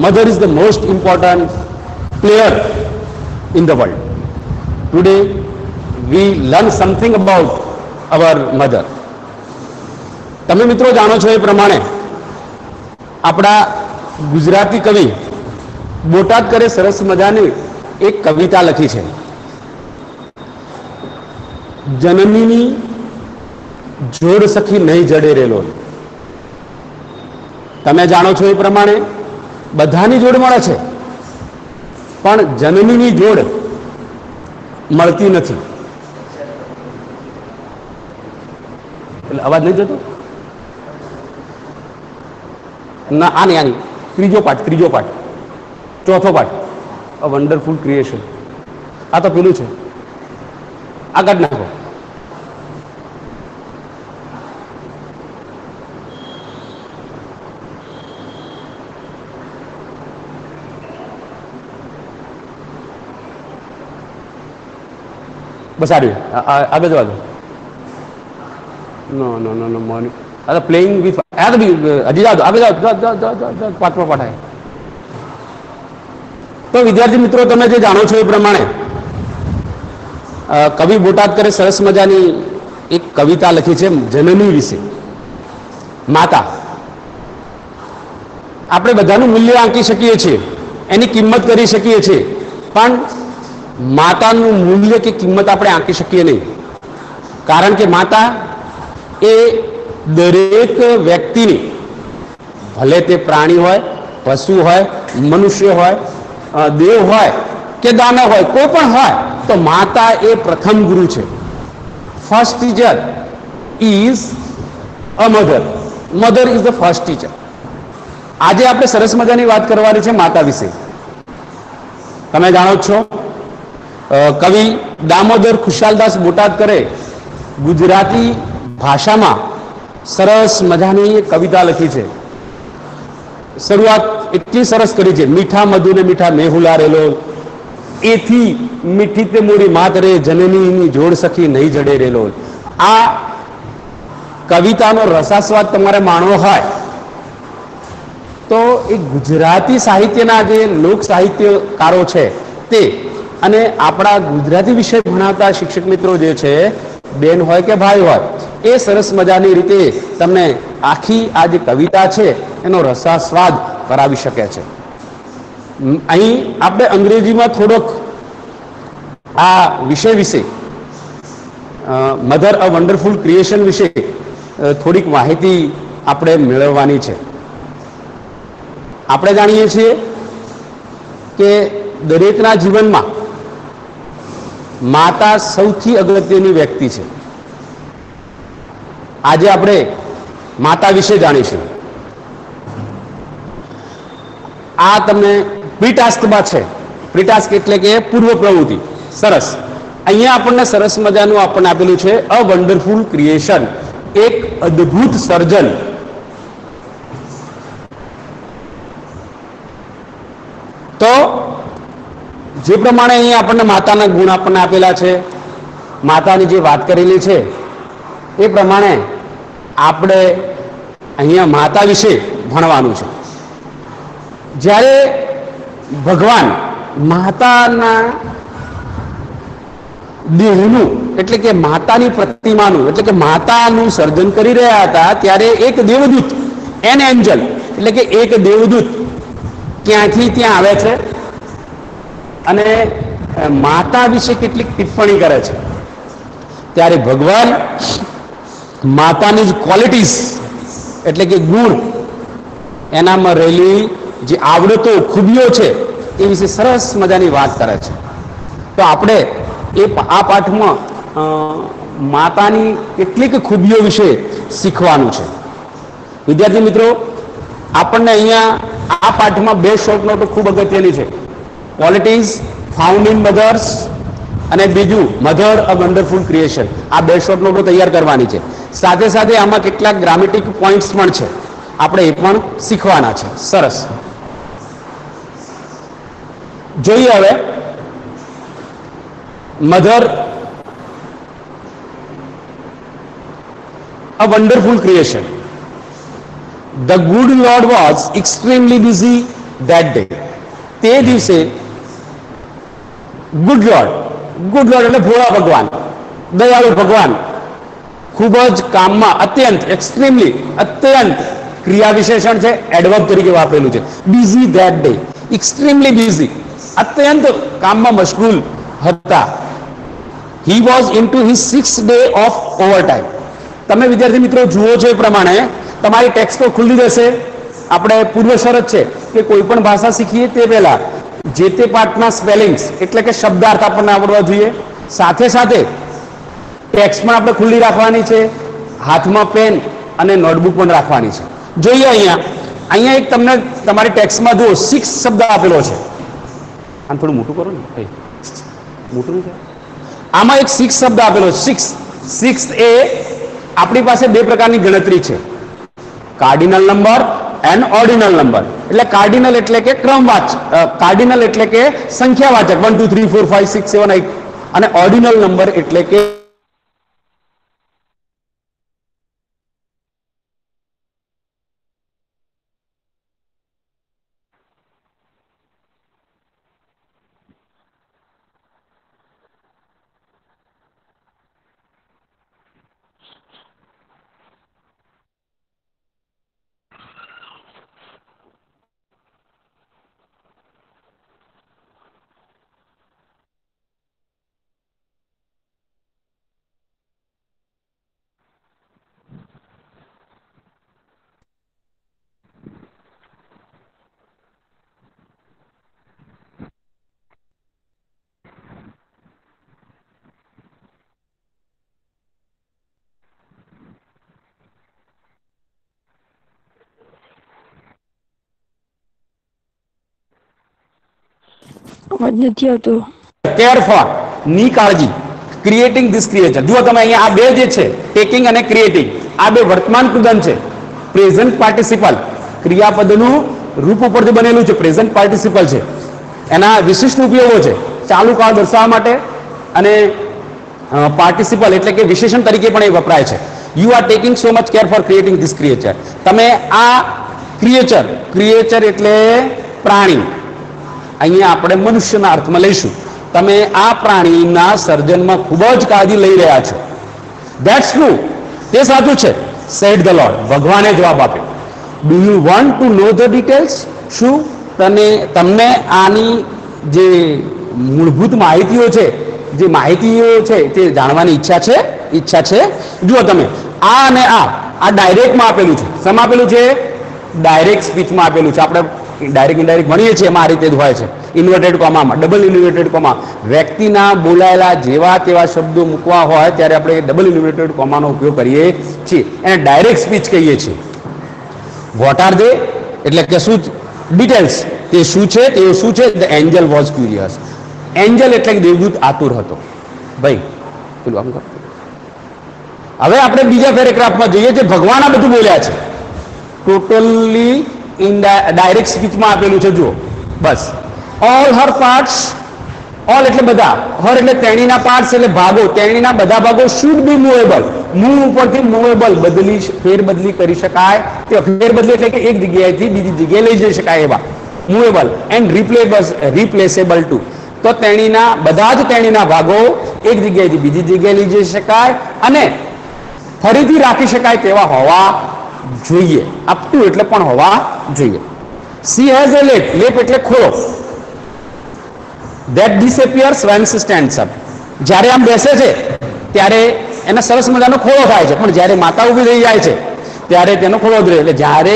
Speaker 4: Mother is the most important player in the world. Today we learn something about our mother. તમે મિત્રો જાણો છો એ પ્રમાણે આપણા ગુજરાતી કવિ બોટાદકરે સરસ મજાની એક કવિતા લખી છે, જનનીની જોડ સખી નહીં જડે રેલો. તમે જાણો છો એ પ્રમાણે બધાની જોડ મળે છે, પણ જનનીની જોડ મળતી નથી. એટલે અવાજ નહીં જતો ના. આની ત્રીજો પાઠ ચોથો પાઠ, અ વન્ડરફુલ ક્રિએશન. આ તો પેલું છે, આગળ નાખો. બસ આગળ જવા દો. નો મોર્નિંગ પ્લેઇંગ વિથ હજી જાઓ આગળ જાઓ. પાંચમા પાઠ આવે. તો વિદ્યાર્થી મિત્રો, તમે જે જાણો છો એ પ્રમાણે કવિ બોટાદકરે સરસ મજાની એક કવિતા લખી છે જનની વિશે, માતા. આપણે બધાનું મૂલ્ય આંકી શકીએ છીએ, એની કિંમત કરી શકીએ છીએ, પણ માતાનું મૂલ્ય કે કિંમત આપણે આંકી શકીએ નહીં. કારણ કે માતા એ દરેક વ્યક્તિની, ભલે તે પ્રાણી હોય, પશુ હોય, મનુષ્ય હોય, દેવ હોય કે દાનવ હોય, કોઈ પણ હોય, તો માતા એ પ્રથમ ગુરુ છે. First teacher is a mother. Mother is the first teacher. આજે આપણે સરસ મજાની વાત કરવાની છે માતા વિશે. તમે જાણો છો, કવિ દામોદર ખુશાલદાસ બોટાદકરે ગુજરાતી ભાષામાં સરસ મજાની કવિતા લખી છે. શરૂઆત એટલી સરસ કરી છે, મીઠા મધુ ને મીઠા મેહુલા રેલો, એથી મીઠી તે મોરી માત રે, જનનીની જોડ સખી નહીં જડે રેલો. આ કવિતાનો રસાસ્વાદ તમારે માણવો હોય તો એ ગુજરાતી સાહિત્યના જે લોક સાહિત્યકારો છે તે, અને આપણા ગુજરાતી વિષય ભણાવતા શિક્ષક મિત્રો જે છે, બેન હોય કે ભાઈ હોય, એ સરસ મજાની રીતે તમને આખી આ જે કવિતા છે એનો રસાસ્વાદ કરાવી શકે છે. અહીં આપણે અંગ્રેજીમાં થોડોક આ વિષય વિશે, મધર અ વન્ડરફુલ ક્રિએશન વિશે થોડીક માહિતી આપણે મેળવવાની છે. આપણે જાણીએ છીએ કે દરેકના જીવનમાં માતા સૌથી અગત્યની વ્યક્તિ છે. આજે આપણે માતા વિશે જાણીશું. આ તમને પ્રીટાસ્કમાં છે. પ્રીટાસ્ક એટલે કે પૂર્વ પ્રવૃત્તિ. સરસ. અહીંયા આપણને સરસ મજાનું આપણને આપેલું છે અ વન્ડરફુલ ક્રિએશન, એક અદ્ભુત સર્જન. તો જે પ્રમાણે અહીંયા આપણને માતાના ગુણ આપણને આપેલા છે, માતાની જે વાત કરેલી છે એ પ્રમાણે આપણે અહીંયા માતા વિશે ભણવાનું છે. જ્યારે ભગવાન માતાના દેહનું એટલે કે માતાની પ્રતિમાનું એટલે કે માતાનું સર્જન કરી રહ્યા હતા, ત્યારે એક દેવદૂત, એન એન્જલ એટલે કે એક દેવદૂત ક્યાંથી ત્યાં આવે છે અને માતા વિશે કેટલીક ટિપ્પણી કરે છે. ત્યારે ભગવાન માતાની જ ક્વોલિટીઝ એટલે કે ગુણ, એનામાં રહેલી જે આવડતો, ખૂબીઓ છે એ વિશે સરસ મજાની વાત કરે છે. તો આપણે આ પાઠમાં માતાની કેટલીક ખૂબીઓ વિશે શીખવાનું છે. વિદ્યાર્થી મિત્રો, આપણને અહીંયા આ પાઠમાં બે શોર્ટ નોટો ખૂબ અગત્યની છે. ક્વોલિટીઝ ફાઉન્ડ ઇન મધર્સ અને બીજું મધર અ વન્ડરફુલ ક્રિએશન. આ બે શોર્ટ નોટો તૈયાર કરવાની છે. સાથે સાથે આમાં કેટલાક ગ્રામેટિક પોઈન્ટ્સ પણ છે, આપણે એ પણ શીખવાના છે. સરસ. જોઈએ હવે mother a wonderful creation. The good Lord was extremely busy that day. તે દિવસે ગુડ લોર્ડ એટલે ભોળા ભગવાન, દયાળુ ભગવાન ખૂબ જ કામમાં, અત્યંત ક્રિયા વિશેષણ છે, એડવર્બ તરીકે વાપરેલું છે. Busy that day, extremely busy, અત્યંત કામમાં મશગુલ હતા. He was into his 6th day of overtime. તમે વિદ્યાર્થી મિત્રો જુઓ છો એ પ્રમાણે તમારી ટેક્સ્ટ તો ખુલ્લી જશે. આપણે પૂર્વ શરત છે કે કોઈ પણ ભાષા શીખીએ તે પહેલા જે તે પાઠના સ્પેલિંગ્સ એટલે કે શબ્દાર્થ આપણને આવડવા જોઈએ. સાથે સાથે ટેક્સ્ટ પણ આપણે ખુલ્લી રાખવાની છે, હાથમાં પેન અને નોટબુક પણ રાખવાની છે. જોઈએ અહીંયા એક તમને તમારી ટેક્સ્ટમાં જુઓ 6 શબ્દ આપેલો છે. આમ થોડું મોટું કરો ને ભાઈ, મોટું નથી. આમાં એક 6 શબ્દ આપેલો છે. 6 એ આપણી પાસે બે પ્રકારની ગણતરી છે, cardinal number and ordinal number. એટલે કાર્ડિનલ એટલે કે ક્રમવાચક, કાર્ડિનલ એટલે કે સંખ્યાવાચક 1 2 3 4 5 6 7 8, અને ઓર્ડિનલ નંબર એટલે કે
Speaker 5: અવાજ નથી આવતો.
Speaker 4: કેર ફોર, ની કાળજી, ક્રિએટિંગ ધીસ ક્રિએચર. જુઓ તમે અહીંયા આ બે જે છે, ટેકિંગ અને ક્રિએટિંગ, આ બે વર્તમાન કૃદંત છે. પ્રેઝન્ટ પાર્ટિસિપલ ક્રિયાપદનું રૂપ ઉપરથી બનેલું છે, પ્રેઝન્ટ પાર્ટિસિપલ છે. એના વિશિષ્ટ ઉપયોગો છે ચાલુ કાળ દર્શાવવા માટે, અને પાર્ટિસિપલ એટલે કે વિશેષણ તરીકે પણ એ વપરાય છે. You are taking so much care for creating this creature. તમે આ ક્રિએચર, ક્રિએચર એટલે પ્રાણી, અહીંયા આપણે મનુષ્યના અર્થમાં લઈશું. તમે આ પ્રાણીના સર્જનમાં ખૂબ જ કાળજી લઈ રહ્યા છો. ધેટ્સ ટ્રુ, તે સાચું છે. સેડ ધ લોર્ડ, ભગવાને જવાબ આપ્યો. Do you want to know the details? શું તમને આની જે મૂળભૂત માહિતીઓ છે, જે માહિતીઓ છે તે જાણવાની ઈચ્છા છે? જુઓ તમે આ અને આ ડાયરેક્ટમાં આપેલું છે. શેમાં આપેલું છે? ડાયરેક્ટ સ્પીચમાં આપેલું છે. આપણે ડાયરેક્ટ ઇનડાયરેક્ટ ભણીએ છીએ એમાં આ રીતે જ હોય છે. ઇન્વર્ટેડ કોમામાં, ડબલ ઇન્વર્ટેડ કોમા, વ્યક્તિના બોલાયેલા જેવા તેવા શબ્દો મૂકવા હોય ત્યારે આપણે ડબલ ઇન્વર્ટેડ કોમાનો ઉપયોગ કરીએ છીએ. એને ડાયરેક્ટ સ્પીચ કહીએ છીએ. વોટ આર ધે એટલે કે શું? ડિટેલ્સ, તે શું છે, તે શું છે? The Angel was curious. Angel એટલે કે દેવદૂત આતુર હતો. ભાઈ પેલું આમ કરો. હવે આપણે બીજા પેરેગ્રાફમાં જોઈએ જે ભગવાન આ બધું બોલ્યા છે. ટોટલી ડાયરેક્ટ સ્પીચમાં આપેલું છે. જુઓ બસ. ઓલ હર પાર્ટ્સ, ઓલ એટલે બધા, હર એટલે તેણીના પાર્ટ્સ એટલે ભાગો, તેણીના બધા ભાગો શુડ બી મૂવેબલ. મૂવ ઉપરથી મૂવેબલ, ફેરબદલી કરી શકાય. તે ફેરબદલી એટલે કે એક જગ્યાએથી બીજી જગ્યાએ લઈ જઈ શકાય એવા. Movable and replaceable too. તો બધા જ તેણીના ભાગો એક જગ્યાએથી બીજી જગ્યાએ લઈ જઈ શકાય અને ફરીથી રાખી શકાય તેવા હોવા જોઈએ. અપ ટુ એટલે પણ હોવા જોઈએ. She has a lap, lap એટલે ખોળો. That disappears when she stands up. જ્યારે આમ બેસે છે ત્યારે એને સરસ મજાનો ખોળો થાય છે, પણ જ્યારે માતા ઊભી થઈ જાય છે ત્યારે તેનો ખોળો જ રહે. એટલે જ્યારે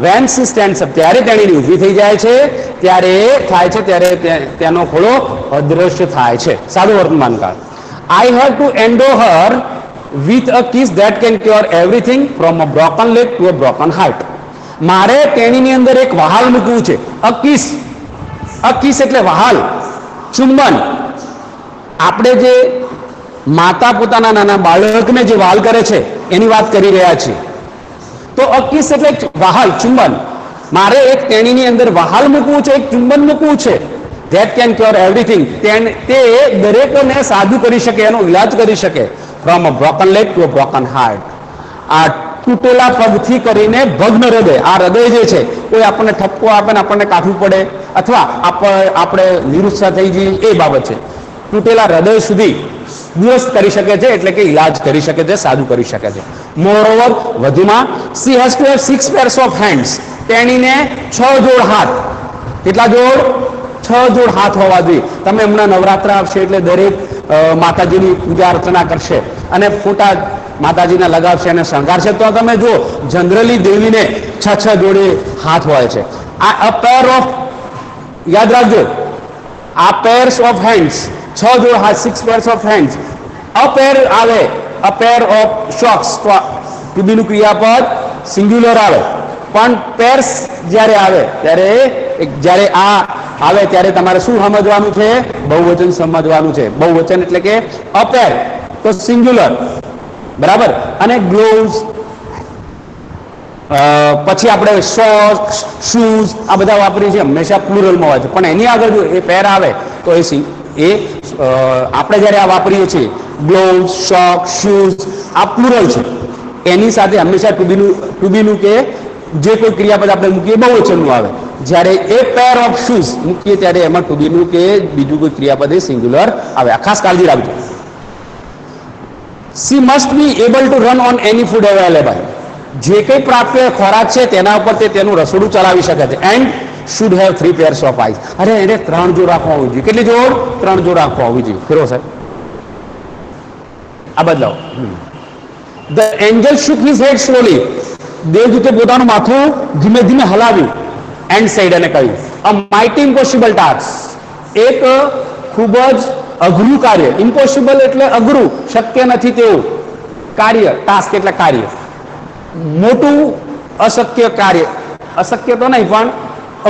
Speaker 4: વેન શી સ્ટેન્ડ્સ અપ, ત્યારે તેણીની ઊભી થઈ જાય છે ત્યારે થાય છે, ત્યારે તેનો ખોળો અદ્રશ્ય થાય છે. સાદું વર્તમાન કાળ. I have to endo Har with a kiss that can cure everything from a broken leg to a broken heart. મારે તેણીની અંદર એક વહાલ મૂકવું છે. a kiss એટલે વહાલ, ચુંબન. આપણે જે માતા પોતાના નાના બાળકને જે વહાલ કરે છે એની વાત કરી રહ્યા છીએ. તો a kiss એટલે વહાલ, ચુંબન. મારે એક તેણીની અંદર વહાલ મૂકવું છે, એક ચુંબન મૂકવું છે. that can cure everything. તે દરેકને સાધુ કરી શકે, એનો ઇલાજ કરી શકે. from a broken leg to a broken heart. આ તૂટેલા પગથી કરીને ભગ્ન હૃદય, આ હૃદય જે છે કોઈ આપણને ઠપકો આપે ને આપણને કાઢવું પડે અથવા આપણે નિરુત્સાહ થઈ જઈએ એ બાબત છે. તૂટેલા હૃદય સુધી દુરસ્ત કરી શકે છે, એટલે કે ઇલાજ કરી શકે છે, સાદું કરી શકે છે. મોરઓવર, વધુમાં, she has to have 6 pairs of hands. તેણીને 6 જોડ હાથ. કેટલા જોડ? 6 જોડ હાથ હોવા જોઈએ. તમે હમણાં નવરાત્ર આવશે એટલે દરેક માતાજીની પૂજા અર્ચના કરશે અને ફોટા માતાજીને લગાવશે અને શણગારશે. તો તમે જો જનરલી દેવીને 6 જોડે હાથ હોય છે. આ પેર ઓફ, યાદ રાખજો, આ પેર્સ ઓફ હેન્ડ્સ છ જોડ હાથ, 6 pairs of hands. અ પેર આવે, અ પેર ઓફ શોક્સ, તો ટુ બી નું ક્રિયાપદ સિંગ્યુલર આવે. પણ પેર્સ જ્યારે આવે જ્યારે આ આવે ત્યારે તમારે શું સમજવાનું છે? બહુવચન સમજવાનું છે. બહુવચન એટલે કે અ પેર તો સિંગ્યુલર, બરાબર. અને ગ્લોવ્સ, પછી આપણે સોક્સ, શૂઝ આ બધા વાપરીએ છીએ, હંમેશા પ્લુરલમાં હોય છે. પણ એની આગળ જો એ પેર આવે તો એ આપણે જ્યારે આ વાપરીએ છીએ ગ્લોવ્સ, સોક્સ, શૂઝ આ પ્લુરલ છે. એની સાથે હંમેશા ટુ બી નું કે જે કોઈ ક્રિયાપદ આપણે મૂકીએ બહુવચનનું આવે. જ્યારે એ પેર ઓફ શૂઝ મૂકીએ ત્યારે એમાં ટુ બી નું કે બીજું કોઈ ક્રિયાપદ એ સિંગ્યુલર આવે. આ ખાસ કાળજી રાખજો. She must be able to run on any food available. જે કંઈ પ્રાપ્ય ખોરાક છે તેના ઉપર તે તેનું રસોડું ચલાવી શકે છે. And should have 3 pairs of eyes. અરે એને 3 જોડ આંખો હોવી જોઈએ. કેટલી જોડ? 3 જોડ આંખો હોવી જોઈએ. ફેરો સાહેબ આ બદલાવ. The angel shook his head slowly. દેવદૂતે પોતાનું માથું ધીમે ધીમે હલાવ્યું. એન્ડ said અને કહ્યું, a mighty impossible task. એક ખૂબ જ અઘરું કાર્ય. ઇમ્પોસિબલ એટલે અઘરું, શક્ય નથી તેવું કાર્ય. ટાસ્ક એટલે કાર્ય, મોટું અશક્ય કાર્ય. અશક્ય તો નહીં પણ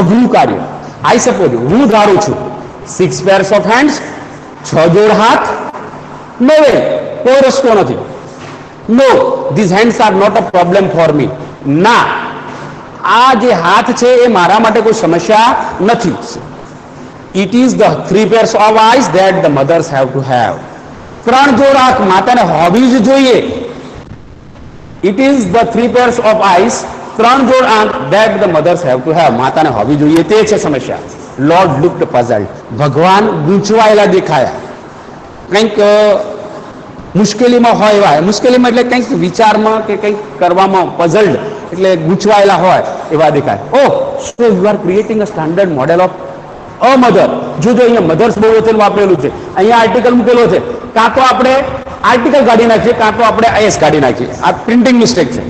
Speaker 4: અઘરું કાર્ય. આઈ સપોઝ, હું ધારું છું 6 pairs of hands, 6 જોડ હાથ. નો વે, કોઈ રસ્તો નથી. નો, these hands are not a problem for me. ના, આ જે હાથ છે એ મારા માટે કોઈ સમસ્યા નથી. It is the 3 pairs of eyes that the mothers have to have. 3 જોડ આંખ માતાને હોવી જ જોઈએ. It is the 3 pairs of eyes, 3 જોડ આંખ that the mothers have to have. માતાને હોવી જોઈએ તે છે સમસ્યા. Lord looked puzzled. ભગવાન ગૂંચવાયેલા દેખાયા. કંઈક મુશ્કેલીમાં હોય એવા. મુશ્કેલીમાં એટલે કંઈક વિચારમાં કે કંઈક કરવામાં પઝલ્ડ એટલે ગૂંચવાયેલા હોય એવા દેખાય. ઓહ, so you are creating a standard model of a mother. જો અહીંયા મધર્સ બહુવચન વાપરેલું છે, અહીંયા આર્ટિકલ મૂકેલો છે. કાં તો આપણે આર્ટિકલ કાઢી નાખીએ, કાં તો આપણે એસ કાઢી નાખીએ. આ પ્રિન્ટિંગ મિસ્ટેક છે.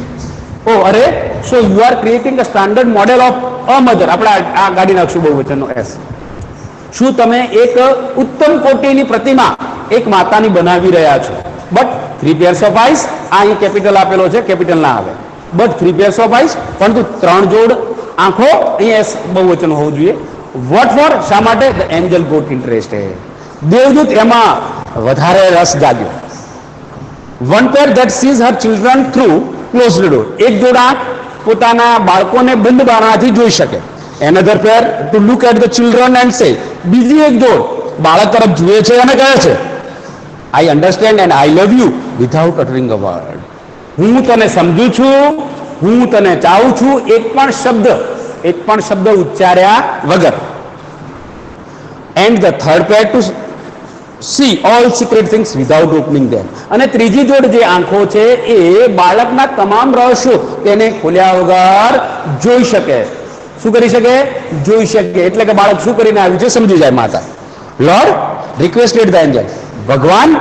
Speaker 4: ઓ અરે, so you are creating a standard model of a mother. આપણે આ કાઢી નાખશું બહુવચનનો એસ. શું તમે એક ઉત્તમ કોટીની પ્રતિમા એક માતાની બનાવી રહ્યા છો? બટ 3 pairs of eyes, આ અહીં કેપિટલ આપેલો છે, કેપિટલ ના આવે. બટ 3 pairs of eyes, પરંતુ 3 જોડ આંખો, અહીંયા એસ બહુવચન હોવું જોઈએ. What for? શા માટે? The angel got interested. દેવદૂત એમાં વધારે રસ જાગ્યો. One pair that sees her children through closed door. એક જોડ આંખ પોતાના બાળકોને બંધ બારણાથી જોઈ શકે. Another pair to look at the children and say. બીજી એક જોડ બાળક તરફ જુએ છે અને કહે છે, I understand and I love you without uttering a word. હું તને સમજુ છું, હું તને ચાહું છું, એક પણ શબ્દ ઉચ્ચાર્યા વગર. And the third pair to see all secret things without opening them. અને ત્રીજી જોડ જે આંખો છે એ બાળકના તમામ રહસ્યો તેને ખોલ્યા વગર જોઈ શકે. શું કરી શકે? જોઈ શકે. એટલે કે બાળક શું કરીને આવ્યું છે સમજી જાય માતા. Lord requested the Angel. ભગવાન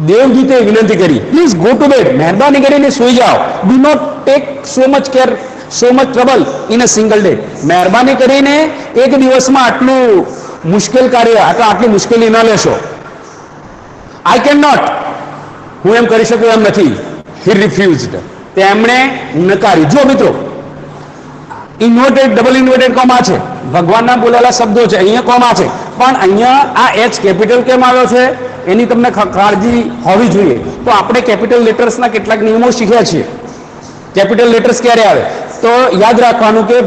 Speaker 4: દેવદૂતે વિનંતી કરી, પ્લીઝ ગો ટુ બેડ. મહેરબાની કરીને સુઈ જાઓ. Do not take so much care, so much trouble in a single day. મહેરબાની કરીને એક દિવસમાં આટલું મુશ્કેલ કાર્ય, આટલી મુશ્કેલી ન લેશો. આઈ કેન નોટ, હું એમ કરી શકું એમ નથી. હી રિફ્યુઝડ, તેમણે નકારી. જો મિત્રો, ઇન્વર્ટેડ ડબલ ઇન્વર્ટેડ કોમા છે, ભગવાનના બોલેલા શબ્દો છે, અહીંયા કોમા છે, પણ અહીંયા આ એચ કેપિટલ કેમ આવ્યો છે એની તમને કાળજી હોવી જોઈએ. તો આપણે કેપિટલ લેટર્સના કેટલાક નિયમો શીખ્યા છીએ. કેપિટલ લેટર્સ ક્યારે આવે? તો યાદ રાખવાનું કે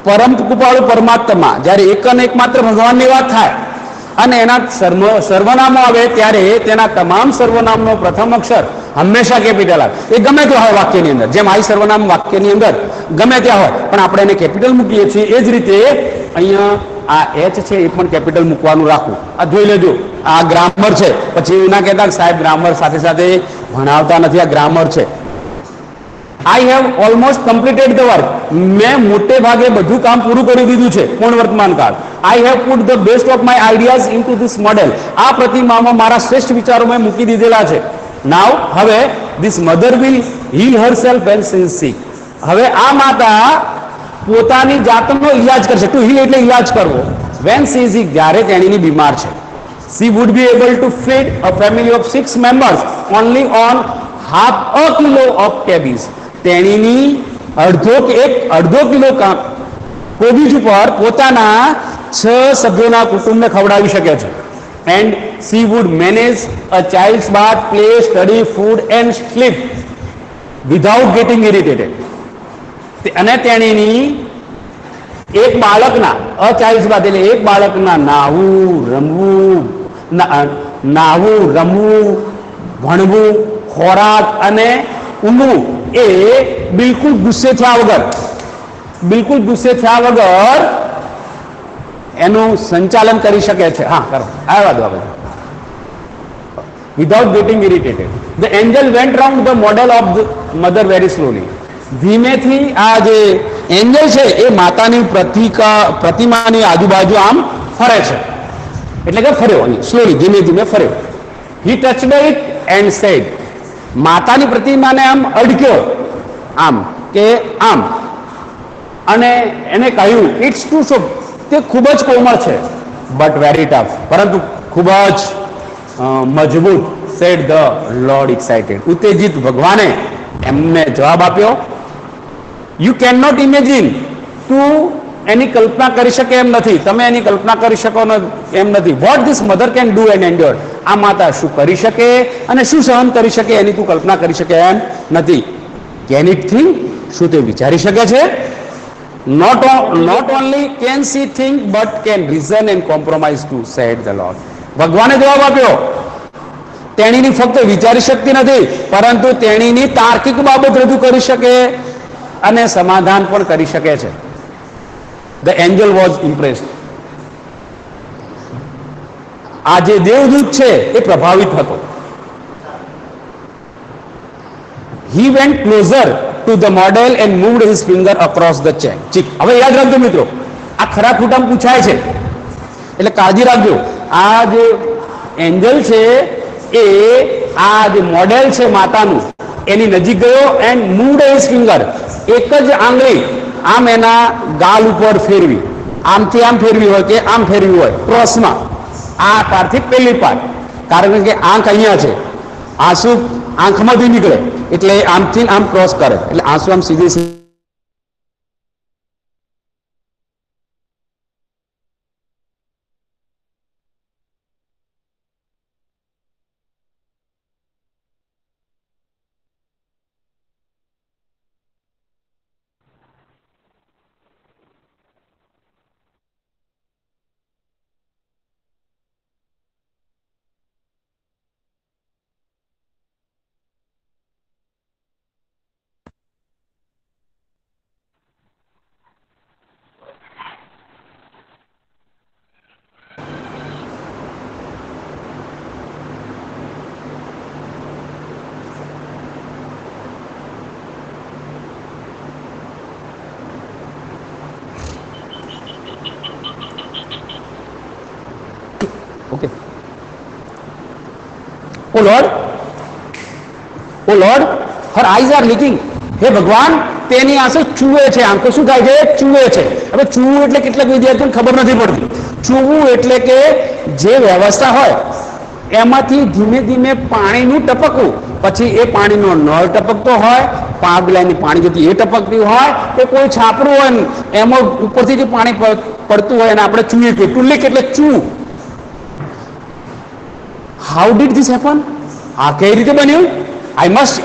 Speaker 4: પરમ કૃપાળુ પરમાત્મા જ્યારે એક અને એકમાત્ર ભગવાનની વાત થાય અને એના સર્વનામો આવે ત્યારે તેના તમામ સર્વનામનો પ્રથમ અક્ષર હંમેશા કેપિટલ આવે. એ ગમે તે હોય વાક્યની અંદર, જેમ આઈ સર્વનામ વાક્યની અંદર ગમે ત્યાં હોય પણ આપણે એને કેપિટલ મૂકીએ છીએ. એ જ રીતે અહીંયા આ એચ છે એ પણ કેપિટલ મૂકવાનું રાખવું. આ જોઈ લેજો, આ ગ્રામર છે. પછી એવું ના કહેતા સાહેબ ગ્રામર સાથે સાથે ભણાવતા નથી, આ ગ્રામર છે. I have almost completed the work. મેં મોટે ભાગે બધું કામ પૂરું કરી દીધું છે. પૂર્ણ વર્તમાન કાળ. I have put the best of my ideas into this model. આ પ્રતિમામાં મારા શ્રેષ્ઠ વિચારો મેં મૂકી દીધેલા છે. નાવ, હવે this mother will heal herself and since sick. હવે આ માતા પોતાની જાતનો ઇલાજ કરશે. ટુ હીલ એટલે ઇલાજ કરવો. when she is જ્યારે તેણીની બીમાર છે. She would be able to feed a family of 6 members only on half a kilo of cabbage. તેણીની અડધો કિલો કોબીજ ઉપર પોતાના 6 સભ્યોના કુટુંબને ખવડાવી શકે છે. And she would manage a child's bath, play, study, food and sleep without getting irritated. અને તેણીની એક બાળકના ચાઇલ્ડ બાદ એટલે એક બાળકના નાહવું રમવું ભણવું ખોરાક અને ઊંઘવું એ બિલકુલ ગુસ્સે થયા વગર એનું સંચાલન કરી શકે છે. હા કરો આ વાત without getting irritated. The angel went round the model of the mother very slowly. ધીમેથી આ જે એન્જલ છે એ માતાની પ્રતિમાની આજુબાજુ આમ ફરે છે, એટલે કે ફર્યો, સ્લોલી ધીમે ધીમે ફર્યો. He touched it and said, માતાની પ્રતિમાને આમ અડક્યો આમ કે આમ અને એને કહ્યું ઇટ્સ ટુ સોફ્ટ, તે ખૂબ જ કોમળ છે, બટ વેરી ટફ, પરંતુ ખૂબ જ મજબૂત. Said the lord excited. ઉત્તેજિત ભગવાને એમને જવાબ આપ્યો. યુ કેન નોટ ઇમેજિન, તું એની કલ્પના કરી શકે એમ નથી, તમે એની કલ્પના કરી શકો એમ નથી. What this mother can do and endure. આ માતા શું કરી શકે અને શું સહન કરી શકે એની તું કલ્પના કરી શકે એમ નથી. કેન ઇટ થિંક, શું તે વિચારી શકે છે? Not only can she think but can reason and compromise too, said the Lord. ભગવાને જવાબ આપ્યો, તેણીની ફક્ત વિચારી શક્તિ નથી, પરંતુ તેણીની તાર્કિક બાબત રજૂ કરી શકે અને સમાધાન પણ કરી શકે છે. The angel was impressed. આ જે દેવદૂત છે એ પ્રભાવિત હતો. He went closer to the model and moved his finger across the cheek. હવે યાદ રાખજો મિત્રો, આ ખરા ખોટા પૂછાય છે એટલે કાળજી રાખજો. આ જે એન્જલ છે એ આ જે મોડેલ છે માતાનું એની નજીક ગયો એન્ડ મૂવ્ડ હિઝ ફિંગર, એક જ આંગળી આમ એના ગાલ ઉપર ફેરવી, આમથી આમ ફેરવી હોય કે આમ ફેરવી હોય ક્રોસમાં, આ પાર્ટથી પેલી પાર્ટ, કારણ કે આંખ અહીંયા છે, આંસુ આંખમાંથી નીકળે એટલે આમથી આમ ક્રોસ કરે એટલે આંસુ આમ સીધી Okay. Oh Lord, her eyes are leaking. હે ભગવાન, તેની આંસુ ચૂવે છે. આંખો શું થાય છે? ચૂવે છે. હવે ચૂવું એટલે કેટલાક વિદ્યાર્થીઓને ખબર નથી પડતી. ચૂવું એટલે કે જે વ્યવસ્થા હોય એમાંથી ધીમે ધીમે પાણીનું ટપકવું, પછી એ પાણીનો નળ ટપકતો હોય, પાઇપલાઇનની પાણી જતી એ ટપકતી હોય, કે કોઈ છાપરું હોય એમાં ઉપરથી જે પાણી પડતું હોય એને આપણે ચૂઈએ કહીએ. ટુલ્લીક એટલે ચૂ. How did this happen? આ કઈ રીતે બન્યું?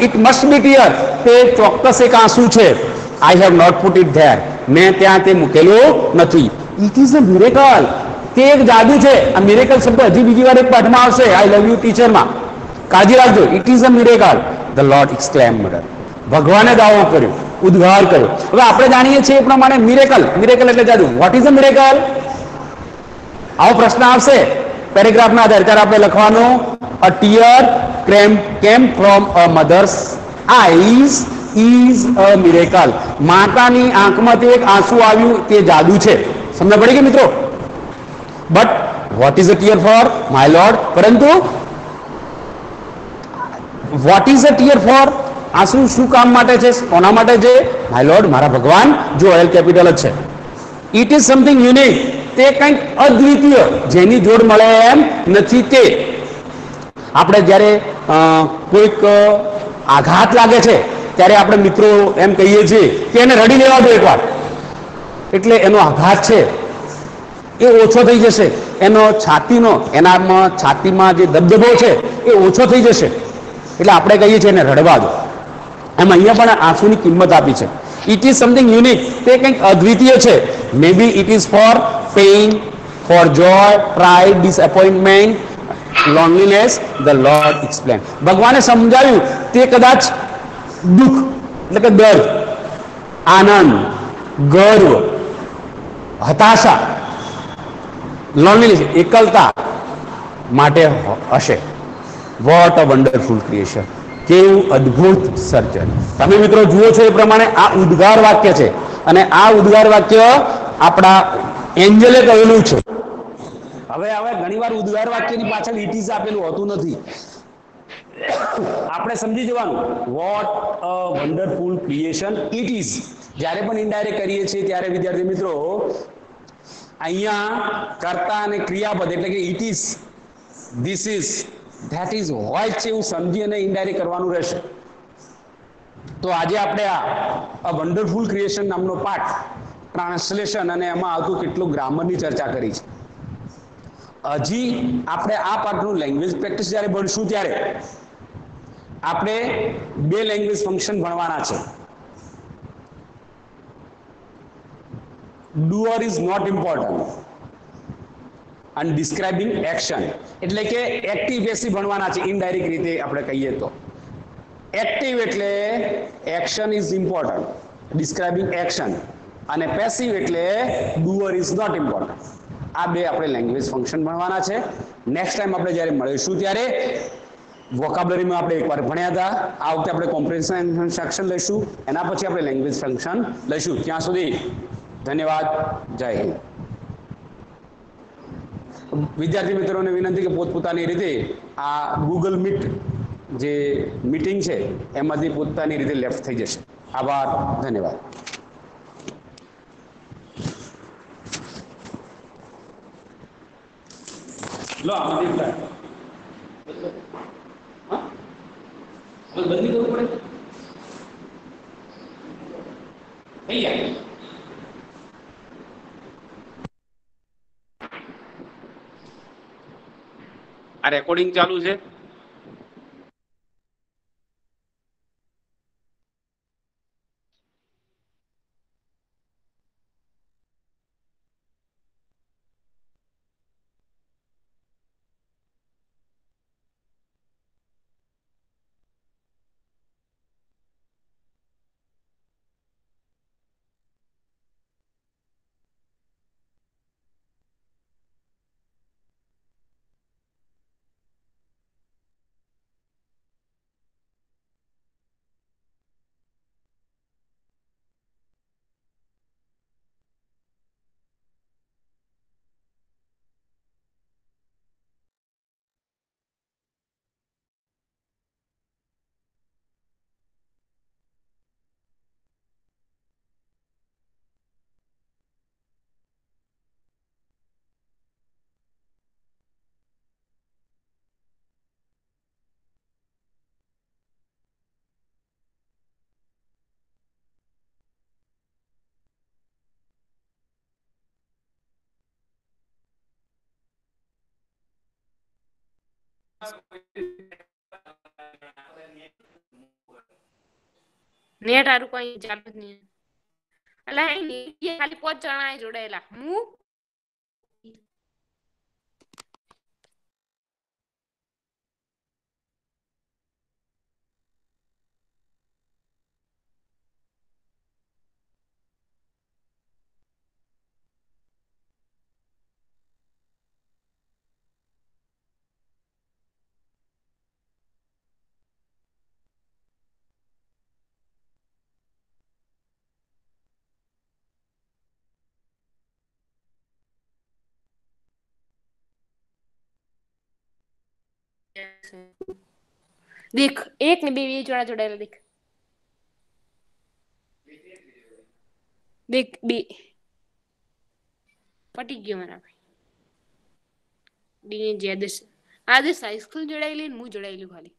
Speaker 4: It must be clear. તે ચોક્કસ એક આંસુ છે. I have not put it there. મેં ત્યાં તે મૂકેલું નથી. It is a miracle. તે એક જાદુ છે. આ મિરેકલ શબ્દ હજી બીજી વાર એક પાઠમાં આવશે, આઈ લવ યુ ટીચરમાં. કાળજી રાખજો. It is a miracle. The lord exclaimed. ભગવાને દાવો કર્યો, ઉદ્ગાર કર્યો. હવે આપણે જાણીએ છીએ એ પ્રમાણે મિરેકલ એટલે જાદુ. What is a miracle? આવો પ્રશ્ન આવશે પેરેગ્રાફના આધારે. ત્યારે આપણે લખવાનું a tear came from a mother's eyes is a miracle. માતાની આંખમાંથી એક આંસુ આવ્યું તે જાદુ છે. સમજ પડી ગઈ મિત્રો? But what is a tear for my lord? પરંતુ what is a tear for? આંસુ શું કામ માટે છે? કોના માટે છે? માય લોર્ડ, મારા ભગવાન. જો એલ કેપિટલ જ છે. It is something unique. તે કંઈક અદ્વિતીય જેની જોડ મળે એમ નથી. તે આપણે જ્યારે કોઈક આઘાત લાગે છે ત્યારે આપણે મિત્રો એમ કહીએ છીએ કે એને રડી લેવા દો એકવાર, એટલે એનો આઘાત છે એ ઓછો થઈ જશે, એનો છાતીમાં જે દબદબો છે એ ઓછો થઈ જશે, એટલે આપણે કહીએ છીએ એને રડવા દો. એમ અહીંયા પણ આંસુની કિંમત આપી છે. ઇટ ઇઝ સમથિંગ યુનિક, તે કંઈક અદ્વિતીય છે. May be it is for pain, for joy, pride, disappointment, loneliness, the lord explain. ભગવાને સમજાવ્યું તે કદાચ દુઃખ એટલે કે દર્દ, આનંદ, ગર્વ, હતાશા, લોનલીનેસ, એકલતા માટે હશે. વોટ અ વન્ડરફુલ ક્રિએશન, કેવું અદ્ભુત સર્જન. તમે મિત્રો જુઓ છો એ પ્રમાણે આ ઉદ્ગાર વાક્ય છે, અને આ ઉદ્ગાર વાક્ય આપણા એન્જલે કહેલું છે. હવે ઘણીવાર ઉદ્ગાર વાક્યની પાછળ ઇટ ઇઝ આપેલું હોતું નથી. આપણે સમજી જવાનું what a wonderful creation it is. જ્યારે પણ ઇનડાયરેક્ટ કરીએ છીએ ત્યારે વિદ્યાર્થી મિત્રો અહીંયા કર્તા અને ક્રિયાપદ એટલે કે it is, this is, that is હોય છે એવું સમજી અને ઇનડાયરેક્ટ કરવાનું રહેશે. તો આજે આપણે આ વન્ડરફુલ ક્રિએશન નામનો પાઠ ટ્રાન્સલેશન અને એમાં આવતું કેટલું ગ્રામરની ચર્ચા કરી છે. હજી આપણે આ પાઠનું લેંગ્વેજ પ્રેક્ટિસ જ્યારે ભણશું ત્યારે આપણે 2 લેંગ્વેજ ફંક્શન ભણવાના છે. ડુઅર ઇઝ નોટ ઇમ્પોર્ટન્ટ અને ડિસ્ક્રાઇબિંગ એક્શન, એટલે કે એક્ટિવ પેસિવ ભણવાના છે. ઇનડાયરેક્ટ રીતે આપણે કહીએ તો એક્ટિવ એટલે action is important, describing action, અને પેસિવ એટલે ડુઅર ઇઝ નોટ ઇમ્પોર્ટન્ટ. આ 2 આપણે લેંગ્વેજ ફંક્શન ભણવાના છે. નેક્સ્ટ ટાઈમ આપણે જ્યારે મળીશું ત્યારે વોકાબ્યુલરીમાં આપણે એકવાર ભણ્યા હતા. આ વખતે આપણે કોમ્પ્રિહેન્શન સેક્શન લઈશું, એના પછી આપણે લેંગ્વેજ ફંક્શન લઈશું. ત્યાં સુધી ધન્યવાદ. જય હિન્દ. વિદ્યાર્થી મિત્રોને વિનંતી કે પોતપોતાની રીતે આ ગૂગલ મીટ જે મીટિંગ છે એમાંથી પોતાની રીતે લેફ્ટ થઈ જશે. આભાર. ધન્યવાદ. લો આમાંથી બદલી કરવું પડે થઈ જાય. આ રેકોર્ડિંગ ચાલુ છે.
Speaker 5: નેટ હારું કોઈ ચાલુ જ નહીં. એટલે એ ખાલી 5 જણા જોડાયેલા. હું દેખ 1 ને 2 જણા જોડાયેલા. દેખ દેખ 2 પટી ગયો મારા ભાઈ. ડી ને જે આદેશ હાઈસ્કૂલ જોડાયેલી ને હું જોડાયેલું ખાલી.